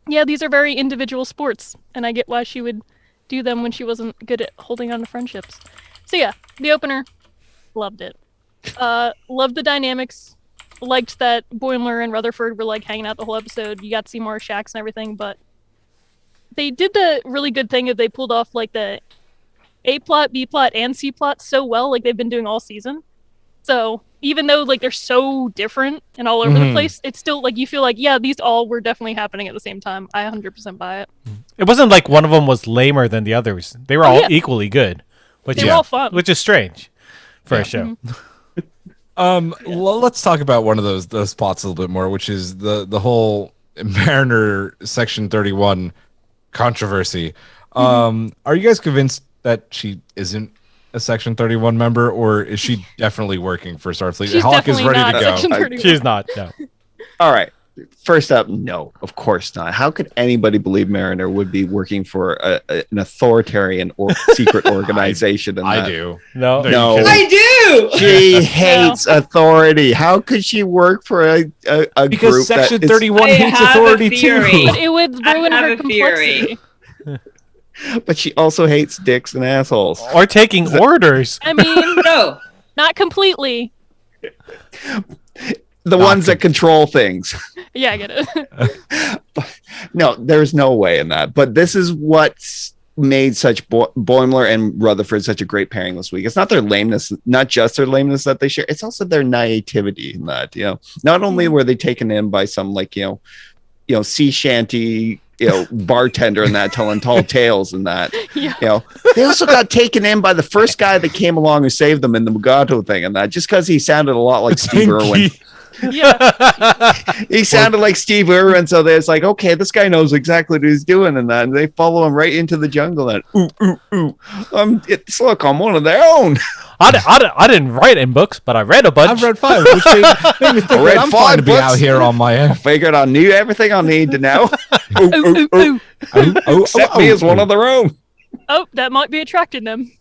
yeah, these are very individual sports. And I get why she would do them when she wasn't good at holding on to friendships. So yeah, the opener, loved it. Loved the dynamics. Liked that Boimler and Rutherford were like hanging out the whole episode. You got to see more Shax and everything, but they did the really good thing of they pulled off like the A plot, B plot, and C plot so well, like they've been doing all season. So even though like they're so different and all over the place, it's still like you feel like, yeah, these all were definitely happening at the same time. I 100% buy it. It wasn't like one of them was lamer than the others. They were all equally good, which they were all fun, which is strange for a show. Let's talk about one of those plots a little bit more, which is the whole Mariner Section 31 controversy. Are you guys convinced that she isn't a Section 31 member, or is she definitely working for Starfleet? She's Hawk is ready to go. She's not. No. All right. First up, no, of course not. How could anybody believe Mariner would be working for an authoritarian or secret organization? I do. No. I do. She hates authority. How could she work for a because group Section that 31 hates authority too? But it would ruin her complexity. But she also hates dicks and assholes. Or taking orders. I mean, No. not completely. The ones that control things. Yeah, I get it. No, there's no way in that. But this is what's made such Boimler and Rutherford such a great pairing this week. It's not their lameness, not just their lameness that they share. It's also their naivety in that, not only were they taken in by some like, sea shanty, bartender and that telling tall tales and that, they also got taken in by the first guy that came along who saved them in the Mugato thing and that, just because he sounded a lot like Steve Irwin. Yeah. He sounded like Steve Irwin, so there's like, okay, this guy knows exactly what he's doing and that, and they follow him right into the jungle and look, I'm one of their own. I didn't write in books, but I read a bunch. I've read 5, which made me think I that read I'm 5 fine to be books. out here on my own. Figured I knew everything I need to know. Accept me as one of their own. Oh, that might be attracting them.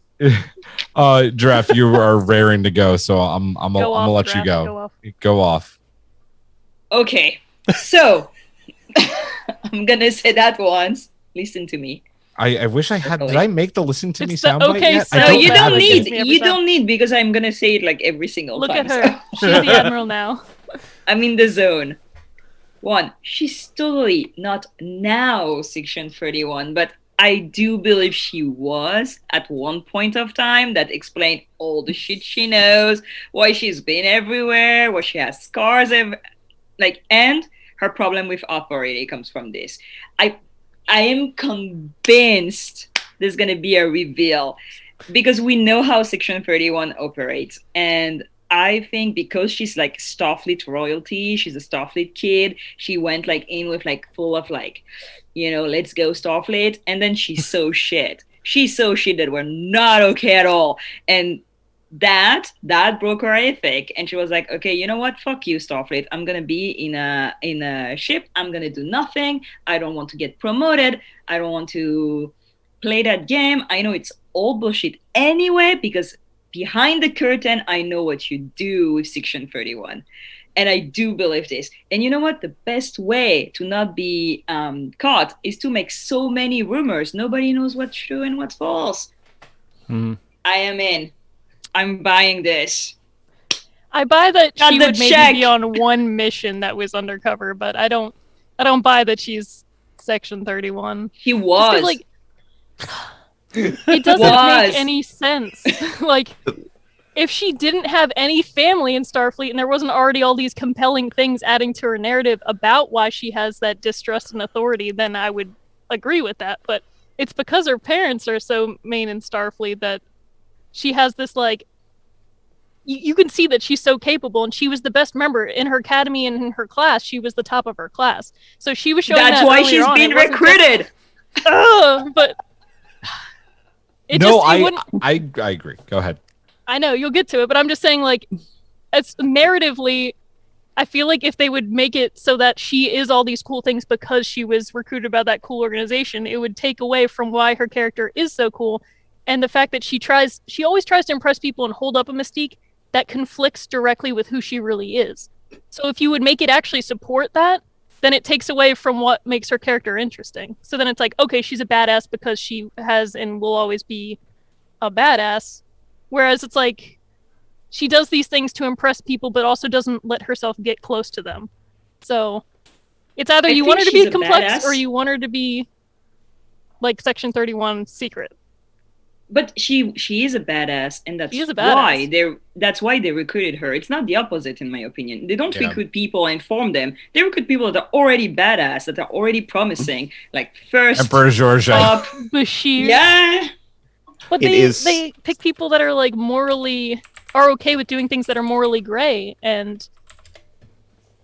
Giraffe, you are raring to go, so I'm gonna let you go. Go off. Okay, so I'm gonna say that once. Listen to me. I wish I had. Did I make the listen to me It's the soundbite okay yet? sound I No, you bite don't that need. gives me every You time. don't need because I'm gonna say it like every single Look time. at her. She's the admiral now. I'm in the zone. 1, she's totally not now Section 31, but I do believe she was at one point of time. That explained all the shit she knows, why she's been everywhere, why she has scars, and her problem with authority comes from this. I am convinced there's gonna be a reveal because we know how Section 31 operates, and I think because she's like Starfleet royalty, she's a Starfleet kid. She went like in with like full of like, let's go Starfleet, and then she's so shit. She's so shit that we're not okay at all, and that broke her ethic. And she was like, okay, you know what? Fuck you, Starfleet. I'm gonna be in a ship. I'm gonna do nothing. I don't want to get promoted. I don't want to play that game. I know it's all bullshit anyway because behind the curtain, I know what you do with Section 31. And I do believe this. And you know what? The best way to not be caught is to make so many rumors. Nobody knows what's true and what's false. I am in. I'm buying this. I buy that Got she the would maybe check. be on one mission that was undercover, but I don't buy that she's Section 31. He Just 'cause, was. like, it doesn't Was. make any sense. Like, if she didn't have any family in Starfleet and there wasn't already all these compelling things adding to her narrative about why she has that distrust in authority, then I would agree with that. But it's because her parents are so main in Starfleet that she has this, like, you can see that she's so capable, and she was the best member in her academy and in her class. She was the top of her class. So she was showing That's that why earlier she's on. being It wasn't just- recruited. But it No, just, it wouldn't. I agree. Go ahead. I know you'll get to it, but I'm just saying, like, it's narratively, I feel like if they would make it so that she is all these cool things because she was recruited by that cool organization, it would take away from why her character is so cool, and the fact that she always tries to impress people and hold up a mystique that conflicts directly with who she really is. So if you would make it actually support that, then it takes away from what makes her character interesting. So then it's like, okay, she's a badass because she has and will always be a badass. Whereas it's like, she does these things to impress people, but also doesn't let herself get close to them. So it's either I you think want her to be she's a complex badass. or you want her to be like Section 31 secret. But she is a badass, and that's She is a why badass. that's why they recruited her. It's not the opposite, in my opinion. They don't Yeah. recruit people and form them. They recruit people that are already badass, that are already promising. Like first Emperor Georgia. up, Bashir. yeah. But It is- they pick people that are like are okay with doing things that are morally gray, and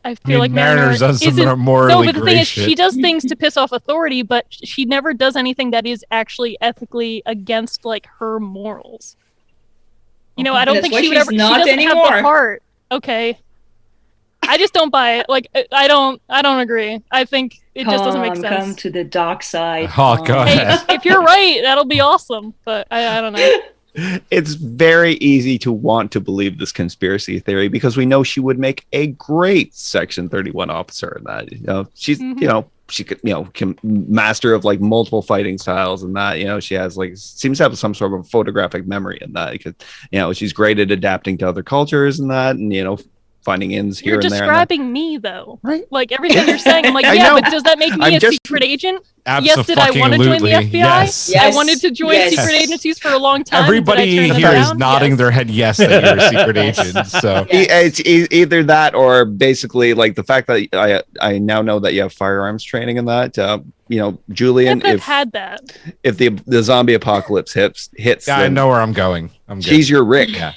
I feel like Mariner's done some isn't- morally no, but the thing gray is, shit. she does things to piss off authority, but she never does anything that is actually ethically against like her morals. You know, I don't That's think why she would she's ever. She not doesn't have anymore. the heart. Okay, I just don't buy it. Like, I don't agree. I think it just doesn't make sense. Come to the dark side. Oh, Tom. go Hey, ahead. if you're right, that'll be awesome. But I don't know. It's very easy to want to believe this conspiracy theory because we know she would make a great Section 31 officer. In that, she's, she could, can master of like multiple fighting styles, and that, she has like seems to have some sort of photographic memory in that. Because, she's great at adapting to other cultures and that, and finding ins here You're and there. describing me, though. Right. Like, everything you're saying, I'm like, I yeah, know. but does that make me I'm a just- secret agent? Yes, did I want to join the Abso-fucking-lutely. FBI? Yes. Yeah. I Yes. wanted to join Yes. secret agencies for a long time. Everybody Did I turn them here is down? nodding Yes. their head yes that you're a secret agent. So It's either that or basically like the fact that I now know that you have firearms training in that. Julian, I've had that. if the zombie apocalypse hits, yeah, I then know where I'm going. I'm good. she's your Rick. Yeah.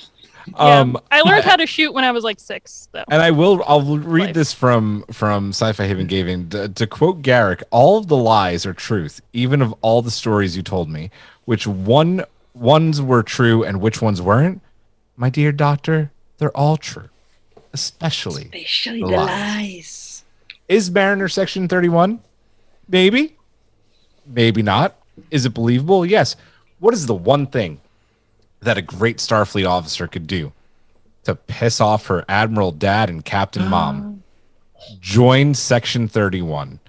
Yeah. I learned how to shoot when I was like 6. Though. And I'll read Life. this from Sci-Fi Haven Gaming. To quote Garrick, all of the lies are truth, even of all the stories you told me. Which ones were true and which ones weren't? My dear doctor, they're all true. Especially Especially the the lies. lies. Is Mariner Section 31? Maybe. Maybe not. Is it believable? Yes. What is the one thing that a great Starfleet officer could do to piss off her Admiral Dad and Captain Mom? Join Section 31.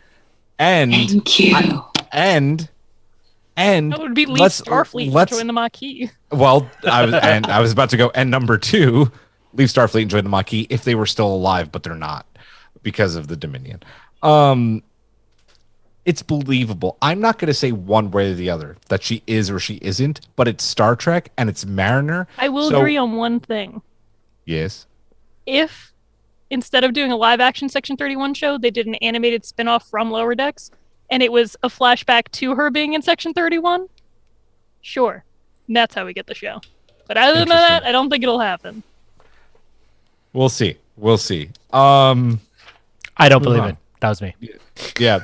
And Thank you. and That would be leave Starfleet and join the Maquis. Well, I was about to go. And number 2, leave Starfleet and join the Maquis if they were still alive, but they're not because of the Dominion. It's believable. I'm not going to say one way or the other that she is or she isn't, but it's Star Trek and it's Mariner. I will agree on one thing. Yes. If instead of doing a live action Section 31 show, they did an animated spin-off from Lower Decks, and it was a flashback to her being in Section 31, sure. And that's how we get the show. But other than that, I don't think it'll happen. We'll see. I don't believe it. That was me. Yeah.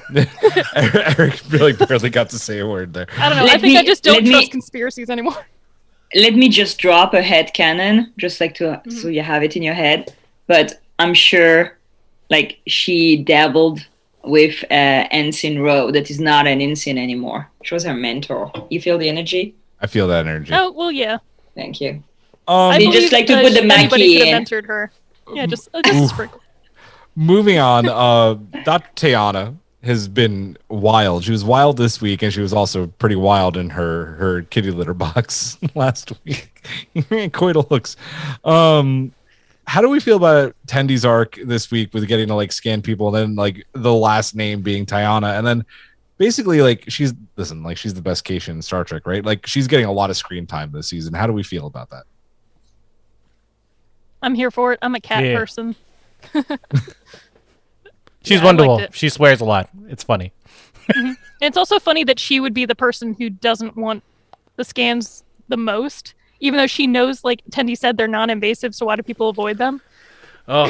Erik really barely got to say a word there. I don't know. I think I just don't trust conspiracies anymore. Let me just drop a headcanon, just like so you have it in your head. But I'm sure, like, she dabbled with Ensign Rowe. That is not an ensign anymore. She was her mentor. You feel the energy? I feel that energy. Oh, well, yeah. Thank you. I they just like to put the anybody could Maquis have in. mentored her. Yeah, just a sprinkle. Moving on, Dr. Tiana has been wild. She was wild this week, and she was also pretty wild in her kitty litter box last week. Coital hooks. How do we feel about Tendi's arc this week with getting to like scan people, and then like the last name being Tiana, and then basically like she's the best Keisha in Star Trek, right? Like she's getting a lot of screen time this season. How do we feel about that? I'm here for it. I'm a cat person. She's wonderful. She swears a lot. It's funny. And it's also funny that she would be the person who doesn't want the scans the most, even though she knows, like Tendi said, they're non-invasive, so why do people avoid them? Oh.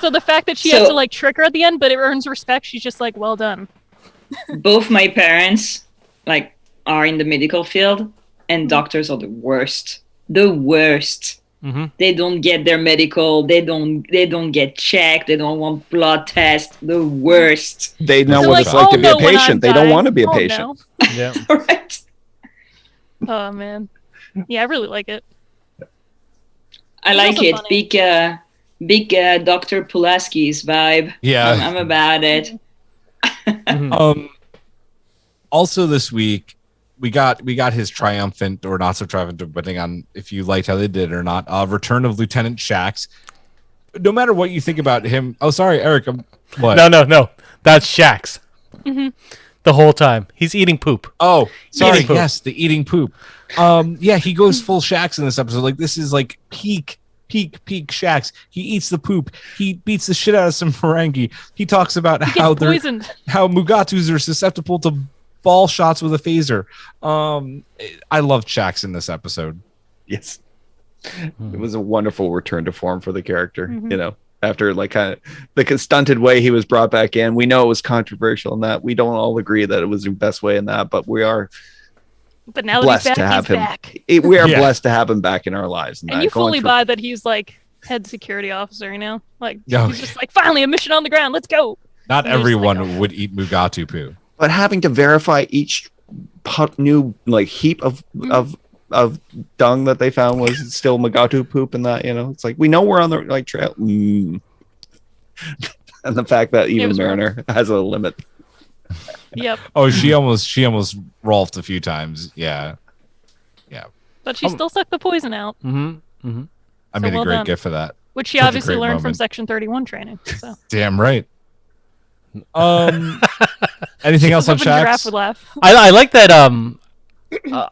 So the fact that she has to like trick her at the end, but it earns respect, she's just like, well done. Both my parents like are in the medical field, and doctors are the worst. The worst. Mm-hmm. They don't get their medical. They don't get checked. They don't want blood tests. The worst. They know what it's like to be a patient. They don't want to be a patient. Yeah. Right. Oh man. Yeah, I really like it. I like it. Funny. Big Dr. Pulaski's vibe. Yeah. I'm about it. Also this week we got his triumphant or not so triumphant, depending on if you liked how they did it or not. Return of Lieutenant Shax. No matter what you think about him. Oh, sorry, Erik. What? No. That's Shax. Mm-hmm. The whole time he's eating poop. Oh, sorry. Yes, the eating poop. Yeah, he goes full Shax in this episode. Like this is like peak Shax. He eats the poop. He beats the shit out of some Ferengi. He talks about how Mugatus are susceptible to ball shots with a phaser. I loved Shax in this episode. Yes. It was a wonderful return to form for the character, you know, after like kind of the stunted way he was brought back in. We know it was controversial in that we don't all agree that it was the best way in that, but we are blessed to have him back. We are blessed to have him back in our lives. And you fully buy that he's like head security officer, you know? Like he's just like, finally a mission on the ground, let's go. Not everyone would eat Mugatu poo. But having to verify each new like heap of dung that they found was still Mugato poop, and that, you know, it's like we know we're on the right trail. And the fact that even Mariner has a limit. Yep. Oh, she almost rolfed a few times. Yeah. But she still sucked the poison out. I made a great gift for that. Which she obviously learned from Section 31 training. So. Damn right. Anything else on Shax? Would laugh. I like that.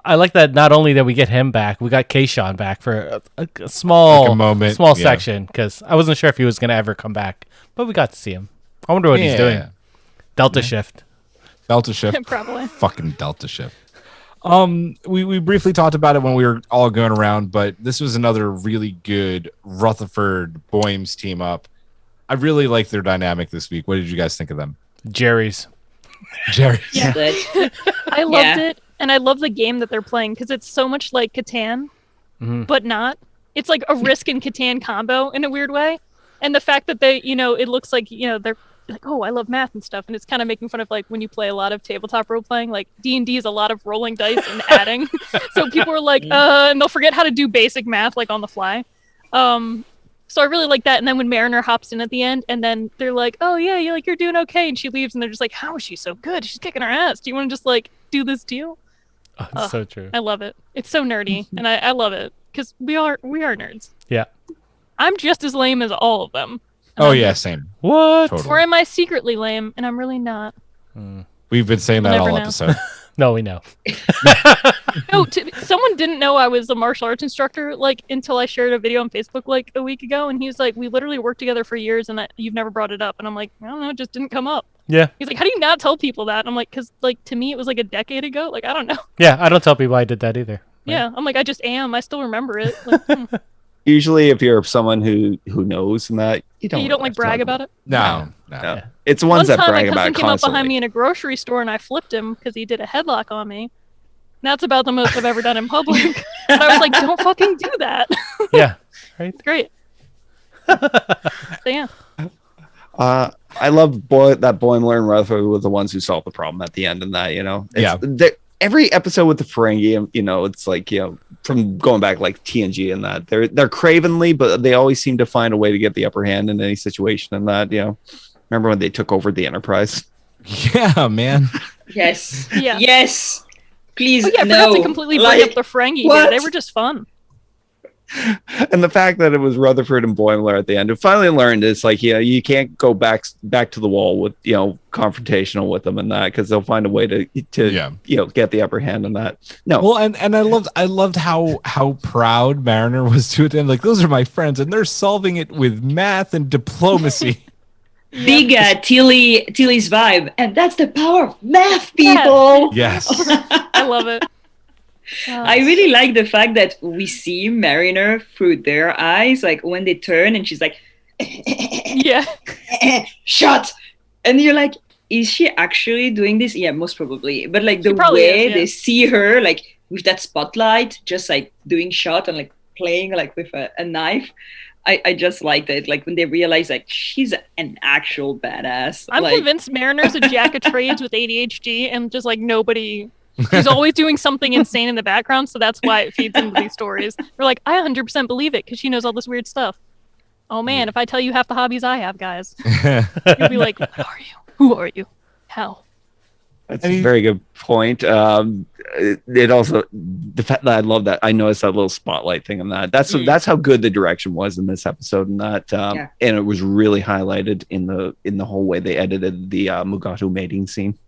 I like that. Not only that we get him back, we got Keishan back for a small moment, section, because I wasn't sure if he was gonna ever come back, but we got to see him. I wonder what he's doing. Delta shift. Probably. Fucking Delta shift. We briefly talked about it when we were all going around, but this was another really good Rutherford Boymes team up. I really liked their dynamic this week. What did you guys think of them? Jerry's. Yeah. I loved it, and I love the game that they're playing because it's so much like Catan, but not. it's like a Risk and Catan combo in a weird way. And the fact that they, it looks like, they're like, oh, I love math and stuff. And it's kind of making fun of like when you play a lot of tabletop role playing, like D&D is a lot of rolling dice and adding. So people are like, and they'll forget how to do basic math like on the fly. So I really like that. And then when Mariner hops in at the end and then they're like, oh yeah, you're doing okay. And she leaves and they're just like, how is she so good? She's kicking our ass. Do you want to just like do this deal? Oh, it's so true. I love it. It's so nerdy. And I love it because we are nerds. Yeah. I'm just as lame as all of them. Oh yeah, same. What? Totally. Or am I secretly lame and I'm really not? We've been saying that We'll all never know. episode. No, we know. No, someone didn't know I was a martial arts instructor like until I shared a video on Facebook like a week ago, and he was like, "We literally worked together for years, and you've never brought it up." And I'm like, "I don't know, it just didn't come up." Yeah. He's like, "How do you not tell people that?" And I'm like, "Cause like to me it was like a decade ago. Like I don't know." Yeah, I don't tell people I did that either. Yeah, I'm like, I just am. I still remember it. Like, Usually, if you're someone who knows and that, you don't you don't like brag about it. No. No. It's the ones One that time, brag my about cousin it came up constantly. behind me in a grocery store, and I flipped him because he did a headlock on me. That's about the most I've ever done in public. And I was like, "Don't fucking do that." Yeah. Right. It's great. So yeah. I love that Boimler and Rutherford were the ones who solved the problem at the end, and that every episode with the Ferengi, it's like from going back like TNG and that they're cravenly, but they always seem to find a way to get the upper hand in any situation. And that remember when they took over the Enterprise? Yeah, man. Yes. Yeah. Yes. Please, Oh yeah, I no. forgot to completely bring up the Ferengi here. what? They were just fun. And the fact that it was Rutherford and Boimler at the end, who finally learned it's like you can't go back to the wall with confrontational with them and that, because they'll find a way to get the upper hand on that. No, Well, and I loved how proud Mariner was to it, and like those are my friends, and they're solving it with math and diplomacy. Big Tilly's vibe, and that's the power of math, people. Yes. I love it. I really like the fact that we see Mariner through their eyes, like when they turn and she's like, Yeah. shut. And you're like, is she actually doing this? Yeah, most probably. But like the probably way is, yeah. they see her, like with that spotlight, just like doing shot and like playing like with a knife. I just liked it. Like when they realize like she's an actual badass. I'm like, convinced Mariner's a jack of trades with ADHD and just like nobody. He's always doing something insane in the background, so that's why it feeds into these stories. We're like, I 100% believe it because she knows all this weird stuff. Oh man, if I tell you half the hobbies I have, guys, you'll be like, what are you? Who are you? How? That's a very good point. It also, the fact that I love that I noticed that little spotlight thing and that's how good the direction was in this episode, and that and it was really highlighted in the whole way they edited the Mugato mating scene.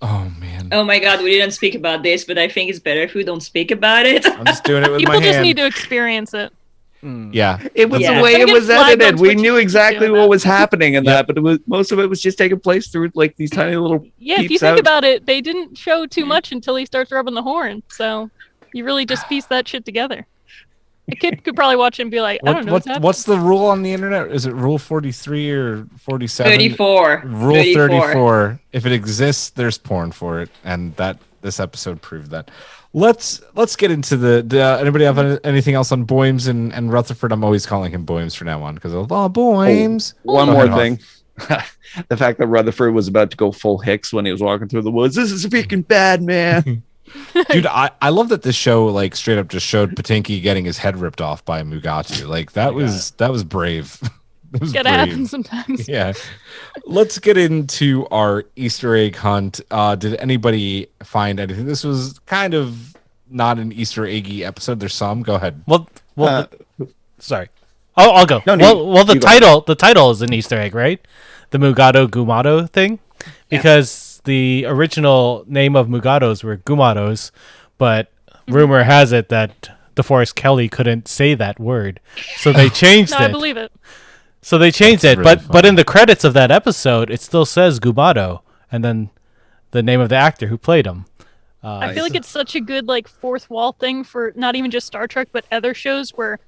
Oh man. oh my god, we didn't speak about this, but I think it's better if we don't speak about it. I'm just doing it with People my just hand. need to experience it. Yeah. It was Yeah. the way Don't it get was flagged on edited. We Twitch knew for exactly doing what that. was happening in Yeah. that, but most of it was just taking place through like these tiny little Yeah, if you peeps think out. about it, they didn't show too much until he starts rubbing the horn. So you really just piece that shit together. A kid could probably watch it and be like, I don't know what's happening. What's the rule on the internet? Is it rule 43 or 47? 34. Rule 34. If it exists, there's porn for it, and this episode proved that. Let's get into the anybody have anything else on Boims and Rutherford? I'm always calling him Boims from now on because of Boims. One Go more ahead, thing. The fact that Rutherford was about to go full Hicks when he was walking through the woods. This is freaking bad, man. Dude, I love that this show like straight up just showed Patinky getting his head ripped off by Mugato. Like that was brave. That was Gotta happen sometimes. Yeah. Let's get into our Easter egg hunt. Did anybody find anything? This was kind of not an Easter eggy episode. There's some. Go ahead. Well, sorry. I'll go. No, no, well, the you go. title is an Easter egg, right? The Mugato Gumato thing, because the original name of Mugatos were Gumatos, but rumor has it that DeForest Kelly couldn't say that word, so they changed No, it. I believe it. So they changed That's it, really but funny. in the credits of that episode, it still says Gumato, and then the name of the actor who played him. I feel like it's such a good like fourth wall thing for not even just Star Trek, but other shows where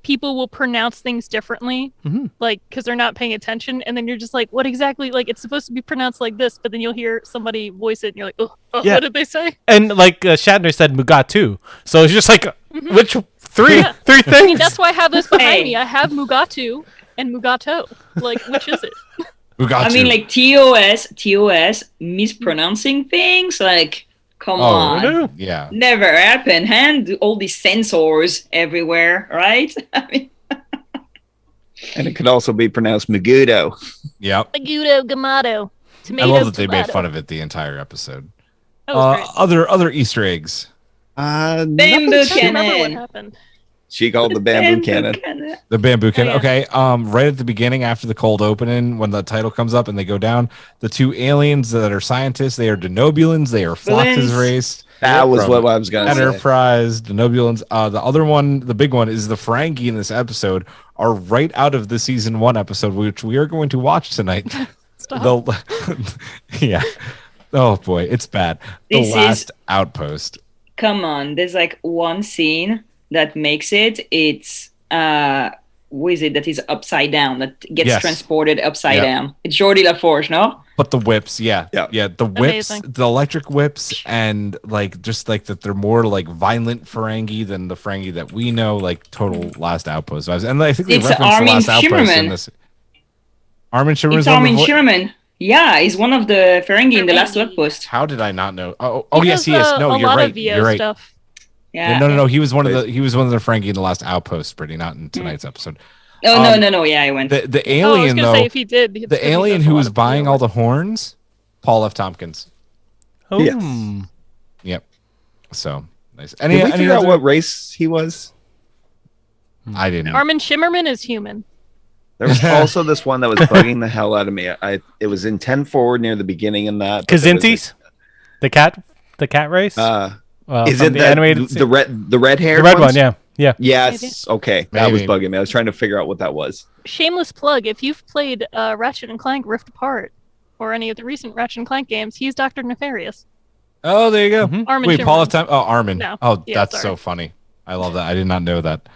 people will pronounce things differently, like because they're not paying attention, and then you're just like, what exactly? Like it's supposed to be pronounced like this, but then you'll hear somebody voice it, and you're like, oh, Yeah. what did they say? And like Shatner said Mugato, so it's just like which Three I things. mean, that's why I have this behind Hey. me. I have Mugatu and Mugato. Like, which is it? Mugatu. I mean, like TOS, mispronouncing things. Like, come Oh, on, no. yeah. never happen. And all these sensors everywhere, right? I mean, And it could also be pronounced Mugato. Yep. Mugato, Gumato, I tomato. love that they made tomato. fun of it the entire episode. That was great. Other Easter eggs. Bamboo Nothing- I don't remember what cannon. happened. She called the bamboo cannon. The bamboo cannon. yeah. Okay. Right at the beginning, after the cold opening, when the title comes up and they go down, the two aliens that are scientists, they are Denobulans. They are Phlox's Denobulans. race. That was From what I was gonna say. Enterprise, Denobulans. The other one, the big one, is the Ferengi in this episode are right out of the season 1 episode, which we are going to watch tonight. Stop. Yeah. Oh boy, it's bad. The This is- last outpost. Come on, there's like one scene that makes it. It's what is it that is upside down, that gets Yes. transported upside Yep. down? It's Jordi LaForge, no? But the whips, yeah, Yeah. the whips, Amazing. the electric whips, and like just like that, they're more like violent Ferengi than the Ferengi that we know. Like total Last Outpost vibes, and I think they It's referenced the Armin Last Outpost in Shimmerman. this. Armin Shimmerman. It's Armin Shimmerman. Yeah, he's one of the Ferengi in the last Ferengi. outpost. How did I not know? Oh, He yes, does, he is. No, a you're lot right. of VO You're right. stuff. Yeah. No. He was one of the Ferengi in the Last Outpost, Brittany, not in tonight's episode. Oh Um, no. Yeah, I went. The Oh, I was alien gonna though, say if he did, it's 'cause the he alien does a who lot was of buying VO all the horns, Paul F. Tompkins. Oh. Yes. Yep. So nice. Did we figure out other- what race he was? I didn't. Armin Shimmerman is human. There was also this one that was bugging the hell out of me. It was in 10 forward near the beginning in that. but there was Kazintis? The cat race? a- is from it the that, animated the red hair? the red one, yeah. Yeah. Yes. Okay. That was Maybe. bugging me. I was trying to figure out what that was. Shameless plug: if you've played Ratchet and Clank Rift Apart or any of the recent Ratchet and Clank games, he's Doctor Nefarious. Oh, there you go. Mhm. Armin Wait, Paul F. Shimmerman. Tompkins. Oh, Armin. No. Oh, Yeah, that's sorry. so funny. I love that. I did not know that.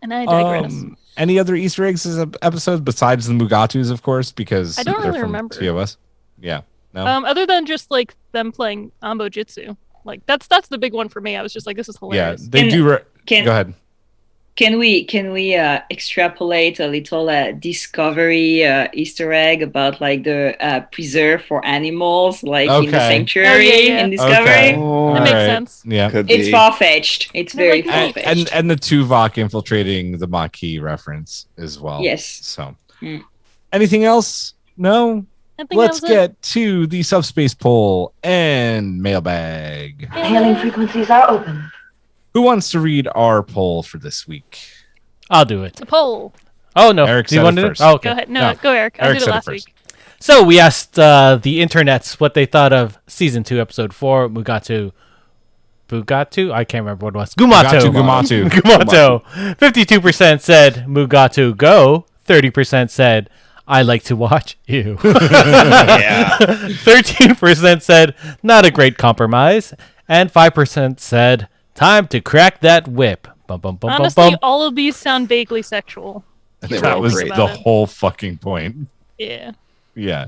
And I digress. Any other Easter eggs this episode besides the Mugatus, of course, because I don't they're really from remember. TOS. Yeah. No. Other than just like them playing Ambo Jitsu, like that's the big one for me. I was just like, this is yeah. hilarious. They And do. Can Go ahead. can we extrapolate a little Discovery Easter egg about like the preserve for animals, like in the Okay. sanctuary Oh, yeah. in Discovery? Okay. Oh, That makes Alright. sense. Yeah. could It's be. far fetched. It's They're very like, far And, fetched. and the Tuvok infiltrating the Maquis reference as well. Yes. So, Mm. anything else? No. I think Let's that was it. get to the subspace poll and mailbag. Hailing frequencies are open. Who wants to read our poll for this week? I'll do it. The poll. Oh, no. Eric Do you said want it to do first. Oh, okay. Go ahead. No, No. go Eric. I Eric did it said it last first. week. So we asked the internets what they thought of season 2, episode 4, Mugatu. Bugatu? I can't remember what it was. Gumato. Gumato. Gumato. 52% said Mugatu go. 30% said I like to watch you. Yeah. 13% said not a great compromise. And 5% said time to crack that whip. Bum, bum, bum, Honestly, bum, bum. all of these sound vaguely sexual. They were That all was great. the whole fucking point. Yeah. Yeah.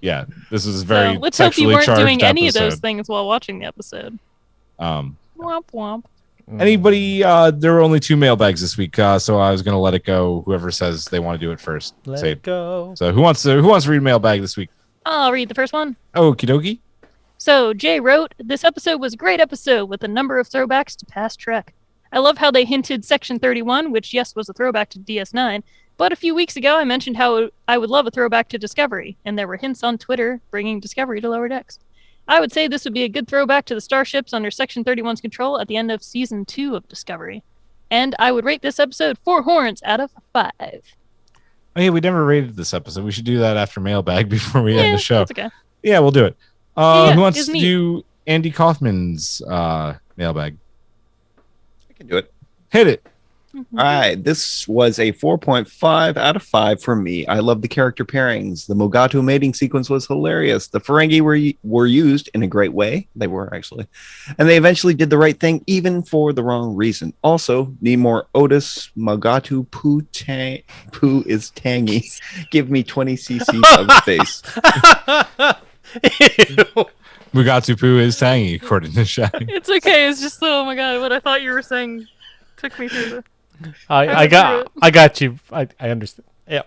Yeah. This is very So let's hope you sexually weren't charged doing any of those episode. things while watching the episode. Um, Womp womp. anybody? There were only 2 mailbags this week, so I was gonna let it go. Whoever says they want to do it first, Let say it it. go. So who wants to read mailbag this week? I'll read the first one. Okie dokie. So, Jay wrote, this episode was a great episode with a number of throwbacks to past Trek. I love how they hinted Section 31, which, yes, was a throwback to DS9, but a few weeks ago I mentioned how I would love a throwback to Discovery, and there were hints on Twitter bringing Discovery to lower decks. I would say this would be a good throwback to the starships under Section 31's control at the end of Season 2 of Discovery. And I would rate this episode 4 horns out of 5. Oh yeah, we never rated this episode. We should do that after mailbag before we end the show. That's okay. Yeah, we'll do it. Yeah, Who wants it's to neat. do Andy Kaufman's mailbag? I can do it. Hit it. All right, this was a 4.5 out of 5 for me. I love the character pairings. The Mugato mating sequence was hilarious. The Ferengi were used in a great way. They were, actually. And they eventually did the right thing, even for the wrong reason. Also, need more Otis Mugato poo is tangy. Give me 20 cc's of space. Ew. Mugatu Poo is tangy, according to Shaq. It's okay. It's just, oh my god, what I thought you were saying Took me through the. I got you. I understand. Yeah.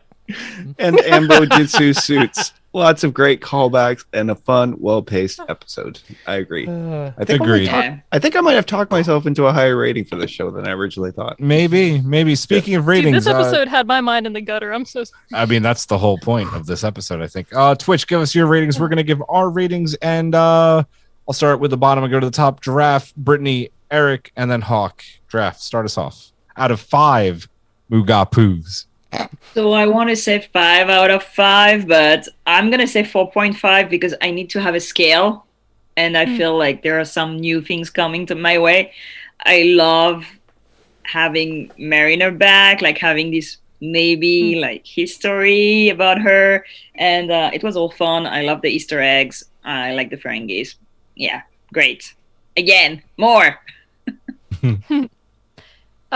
And Ambo Jitsu suits. Lots of great callbacks and a fun, well-paced episode. I agree. I think Agreed. I think I might have talked myself into a higher rating for the show than I originally thought. Maybe. Speaking of ratings, Dude, this episode had my mind in the gutter. I'm so sorry. I mean, that's the whole point of this episode, I think. Twitch, give us your ratings. We're going to give our ratings, and I'll start with the bottom and go to the top. Giraffe, Brittany, Erik, and then Hawk. Giraffe, start us off. Out of 5 Mugapoos. So I want to say 5 out of 5, but I'm going to say 4.5 because I need to have a scale. And I feel like there are some new things coming to my way. I love having Mariner back, like having this maybe like history about her. And it was all fun. I love the Easter eggs. I like the Ferengis. Yeah, great. Again, more.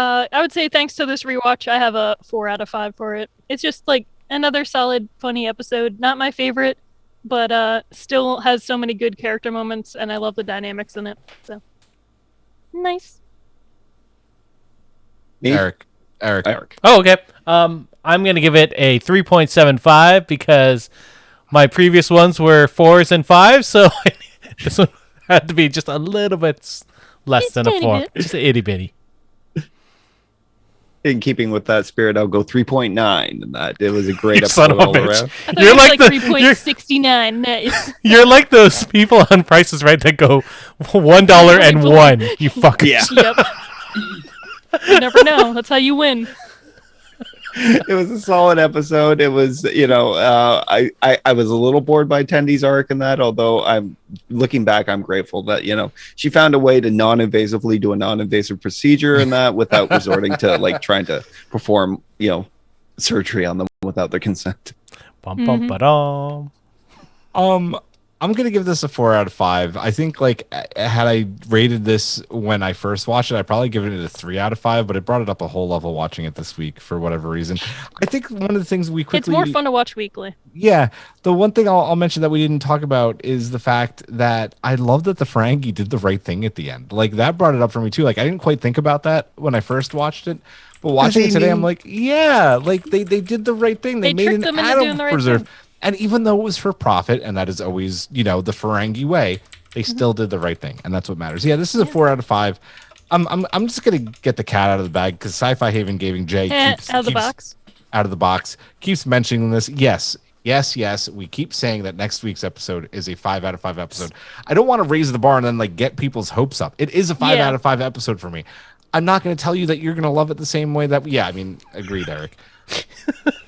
I would say thanks to this rewatch, I have a 4 out of 5 for it. It's just like another solid, funny episode. Not my favorite, but still has so many good character moments, and I love the dynamics in it. So nice. Me? Erik. Oh, okay. I'm gonna give it a 3.75 because my previous ones were 4s and 5s, so this one had to be just a little bit less Just than a tiny 4. bit. Just a itty bitty. In keeping with that spirit, I'll go 3.9. And that it was a great You son episode of a all bitch. around. I thought You're it was like like the- 3.69. Nice. You're like those people on Prices Right that go $1 and 1. You fuckers. Yeah. Yep. You never know. That's how you win. It was a solid episode. It was, I was a little bored by Tendi's arc in that, although I'm looking back, I'm grateful that, she found a way to non-invasively do a non-invasive procedure in that without resorting to like trying to perform, surgery on them without their consent. Bum, bum, ba-dum. I'm gonna give this a 4 out of 5. I think like had I rated this when I first watched it, I'd probably give it a 3 out of 5. But it brought it up a whole level watching it this week for whatever reason. I think one of the things we quickly It's more fun to watch weekly. Yeah, the one thing I'll mention that we didn't talk about is the fact that I love that the Ferengi did the right thing at the end. Like that brought it up for me too. Like I didn't quite think about that when I first watched it. But watching it today, I'm like, yeah, like they did the right thing. They made tricked an them into doing atom the right preserve. thing. And even though it was for profit, and that is always, the Ferengi way, they still did the right thing, and that's what matters. Yeah, this is a 4 out of 5. I'm just gonna get the cat out of the bag because Sci-Fi Haven Gaming Jay keeps out of the box. out of the box keeps mentioning this. Yes. We keep saying that next week's episode is a 5 out of 5 episode. I don't want to raise the bar and then like get people's hopes up. It is a 5 out of 5 episode for me. I'm not going to tell you that you're going to love it the same way that. Yeah, I mean, agreed, Erik.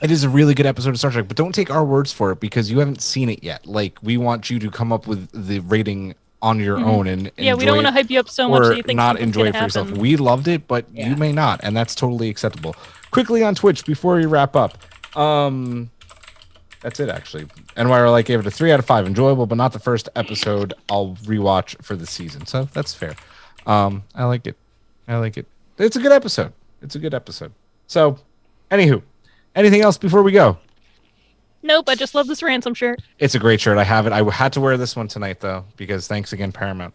It is a really good episode of Star Trek, but don't take our words for it because you haven't seen it yet. Like, we want you to come up with the rating on your own and Yeah, we don't want to hype you up so much that you think not something's enjoy it gonna for yourself. happen. We loved it, but you may not, and that's totally acceptable. Quickly on Twitch before we wrap up. That's it actually. NYRLike gave it a 3 out of 5. Enjoyable, but not the first episode I'll rewatch for the season. So that's fair. I like it. It's a good episode. So, anywho, anything else before we go? Nope, I just love this ransom shirt. It's a great shirt. I have it. I had to wear this one tonight though because thanks again Paramount.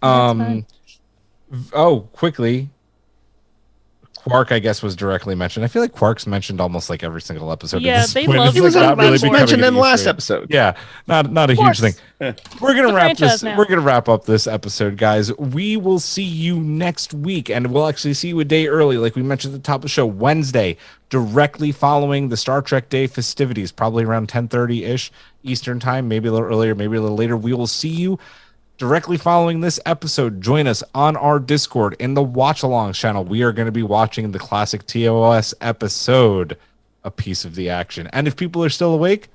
Fine. Quickly. Quark, I guess, was directly mentioned. I feel like Quark's mentioned almost like every single episode. Yeah, at this they point. love It's He was not on- really he was becoming mentioned a in the new last thing. episode. Yeah, not a huge thing. We're gonna The wrap this. franchise now. We're gonna wrap up this episode, guys. We will see you next week, and we'll actually see you a day early, like we mentioned at the top of the show, Wednesday, directly following the Star Trek Day festivities, probably around 10:30 ish Eastern time, maybe a little earlier, maybe a little later. We will see you directly following this episode. Join us on our Discord in the Watch Along channel. We are going to be watching the classic TOS episode, A Piece of the Action. And if people are still awake,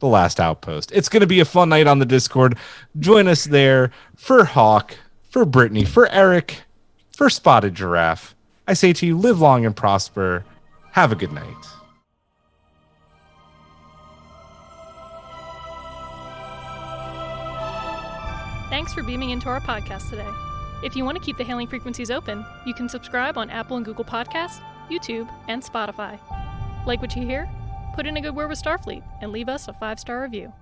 The Last Outpost. It's going to be a fun night on the Discord. Join us there. For Hawk, for Brittany, for Erik, for Spotted Giraffe, I say to you, live long and prosper. Have a good night. Thanks for beaming into our podcast today. If you want to keep the hailing frequencies open, you can subscribe on Apple and Google Podcasts, YouTube, and Spotify. Like what you hear? Put in a good word with Starfleet and leave us a 5-star review.